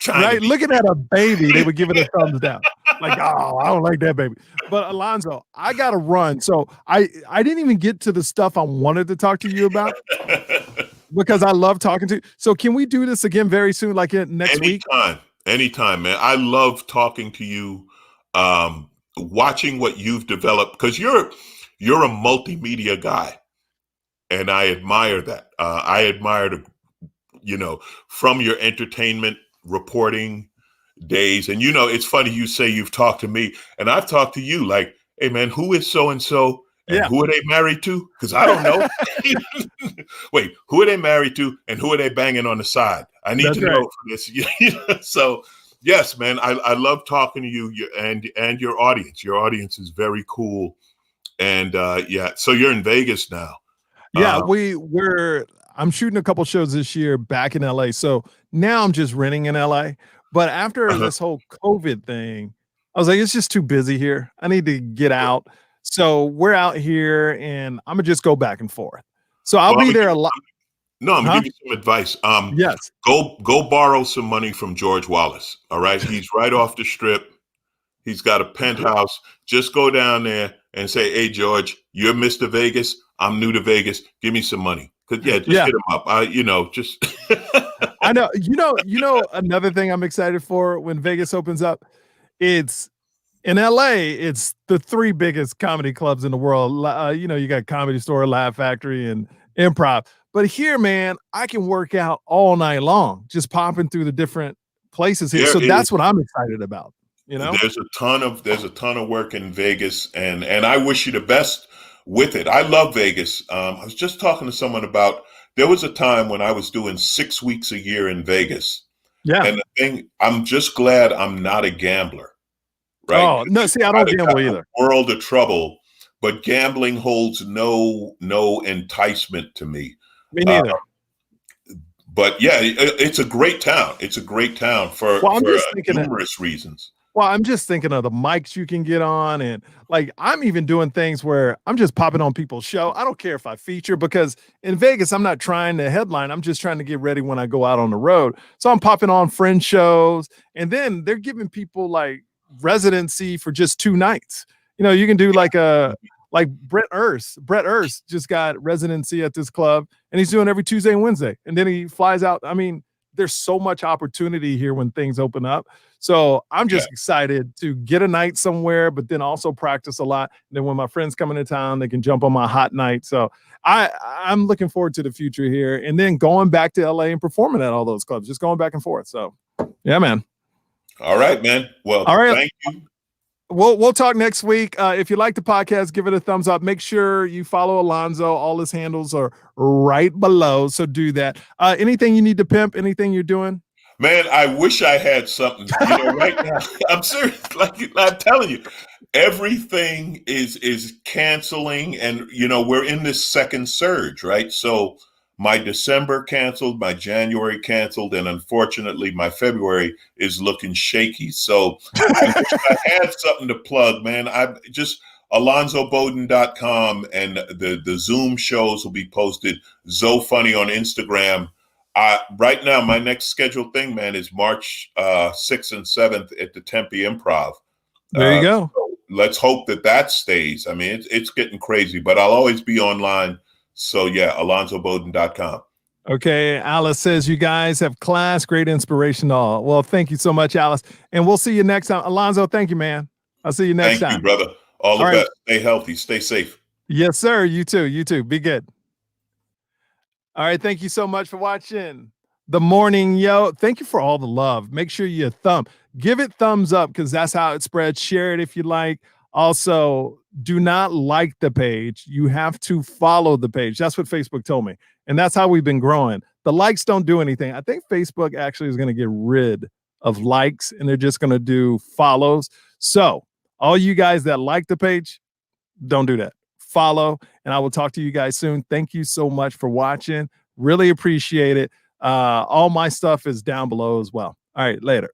Right, looking at a baby, they would give it a thumbs down. Like, oh, I don't like that baby. But Alonzo, I gotta run. So I didn't even get to the stuff I wanted to talk to you about because I love talking to you. So can we do this again very soon, like next week? Anytime, man. I love talking to you, watching what you've developed, because you're a multimedia guy, and I admire that. I admire from your entertainment reporting days. And it's funny you say you've talked to me, and I've talked to you like, hey man, who is so and so, and who are they married to? Because I don't know. Wait, who are they married to, and who are they banging on the side? I need to know for this. So yes, man, I love talking to you and your audience. Your audience is very cool. And so you're in Vegas now. Yeah, I'm shooting a couple shows this year back in LA. So now I'm just renting in LA. But after this whole COVID thing, I was like, it's just too busy here. I need to get out. So we're out here, and I'm gonna just go back and forth. So I'll be there a lot. No, I'm gonna give you some advice. Yes. Go borrow some money from George Wallace. All right. He's right off the strip. He's got a penthouse. Just go down there and say, hey, George, you're Mr. Vegas. I'm new to Vegas. Give me some money. Just hit him up. Just. I know. Another thing I'm excited for when Vegas opens up, it's in LA. It's the 3 biggest comedy clubs in the world. You got Comedy Store, Laugh Factory, and Improv. But here, man, I can work out all night long, just popping through the different places here. There So is that's what I'm excited about, you know? there's a ton of work in Vegas, and I wish you the best with it. I love Vegas. I was just talking to someone about there was a time when I was doing 6 weeks a year in Vegas, Yeah. and the thing I'm just glad I'm not a gambler, right? Oh, no, see, I I'd don't have gamble gotten either. a world of trouble, but gambling holds no enticement to me. Me Uh, neither. but yeah, it's a great town. It's a great town for Well, I'm just thinking numerous reasons. Well, I'm just thinking of the mics you can get on, and like I'm even doing things where I'm just popping on people's show. I don't care if I feature because in Vegas, I'm not trying to headline. I'm just trying to get ready when I go out on the road. So I'm popping on friend shows, and then they're giving people like residency for just 2 nights. You know, you can do like Brett Urs. Brett Urs just got residency at this club, and he's doing every Tuesday and Wednesday, and then he flies out. I mean, there's so much opportunity here when things open up. So I'm Yeah. just excited to get a night somewhere, but then also practice a lot. And then when my friends come into town, they can jump on my hot night. So I'm looking forward to the future here, and then going back to LA and performing at all those clubs, just going back and forth. So yeah, man. All right, man. Well, All right. thank you. We'll talk next week. If you like the podcast, give it a thumbs up. Make sure you follow Alonzo. All his handles are right below, so do that. Anything you need to pimp? Anything you're doing? Man, I wish I had something. You know, right now, I'm serious. Like I'm telling you, everything is canceling, and you know, we're in this second surge, right? So my December canceled, my January canceled, and unfortunately, my February is looking shaky. So I wish I had something to plug, man. I just AlonzoBodden.com, and the Zoom shows will be posted. Zo Funny on Instagram. Right now, my next scheduled thing, man, is March 6th and 7th at the Tempe Improv. There you go. So let's hope that stays. I mean, it's getting crazy, but I'll always be online. So yeah, AlonzoBodden.com. Okay, Alice says you guys have class, great inspiration to all. Well, thank you so much, Alice. And we'll see you next time. Alonzo, thank you, man. I'll see you next time. Thank you, brother. All the best. Stay healthy. Stay safe. Yes, sir. You too. You too. Be good. All right. Thank you so much for watching The Morning Yo. Thank you for all the love. Make sure you give it thumbs up because that's how it spreads. Share it if you like. Also, do not like the page. You have to follow the page. That's what Facebook told me. And that's how we've been growing. The likes don't do anything. I think Facebook actually is going to get rid of likes and they're just going to do follows. So all you guys that like the page, don't do that. Follow, and I will talk to you guys soon. Thank you so much for watching. Really appreciate it. All my stuff is down below as well. All right, later.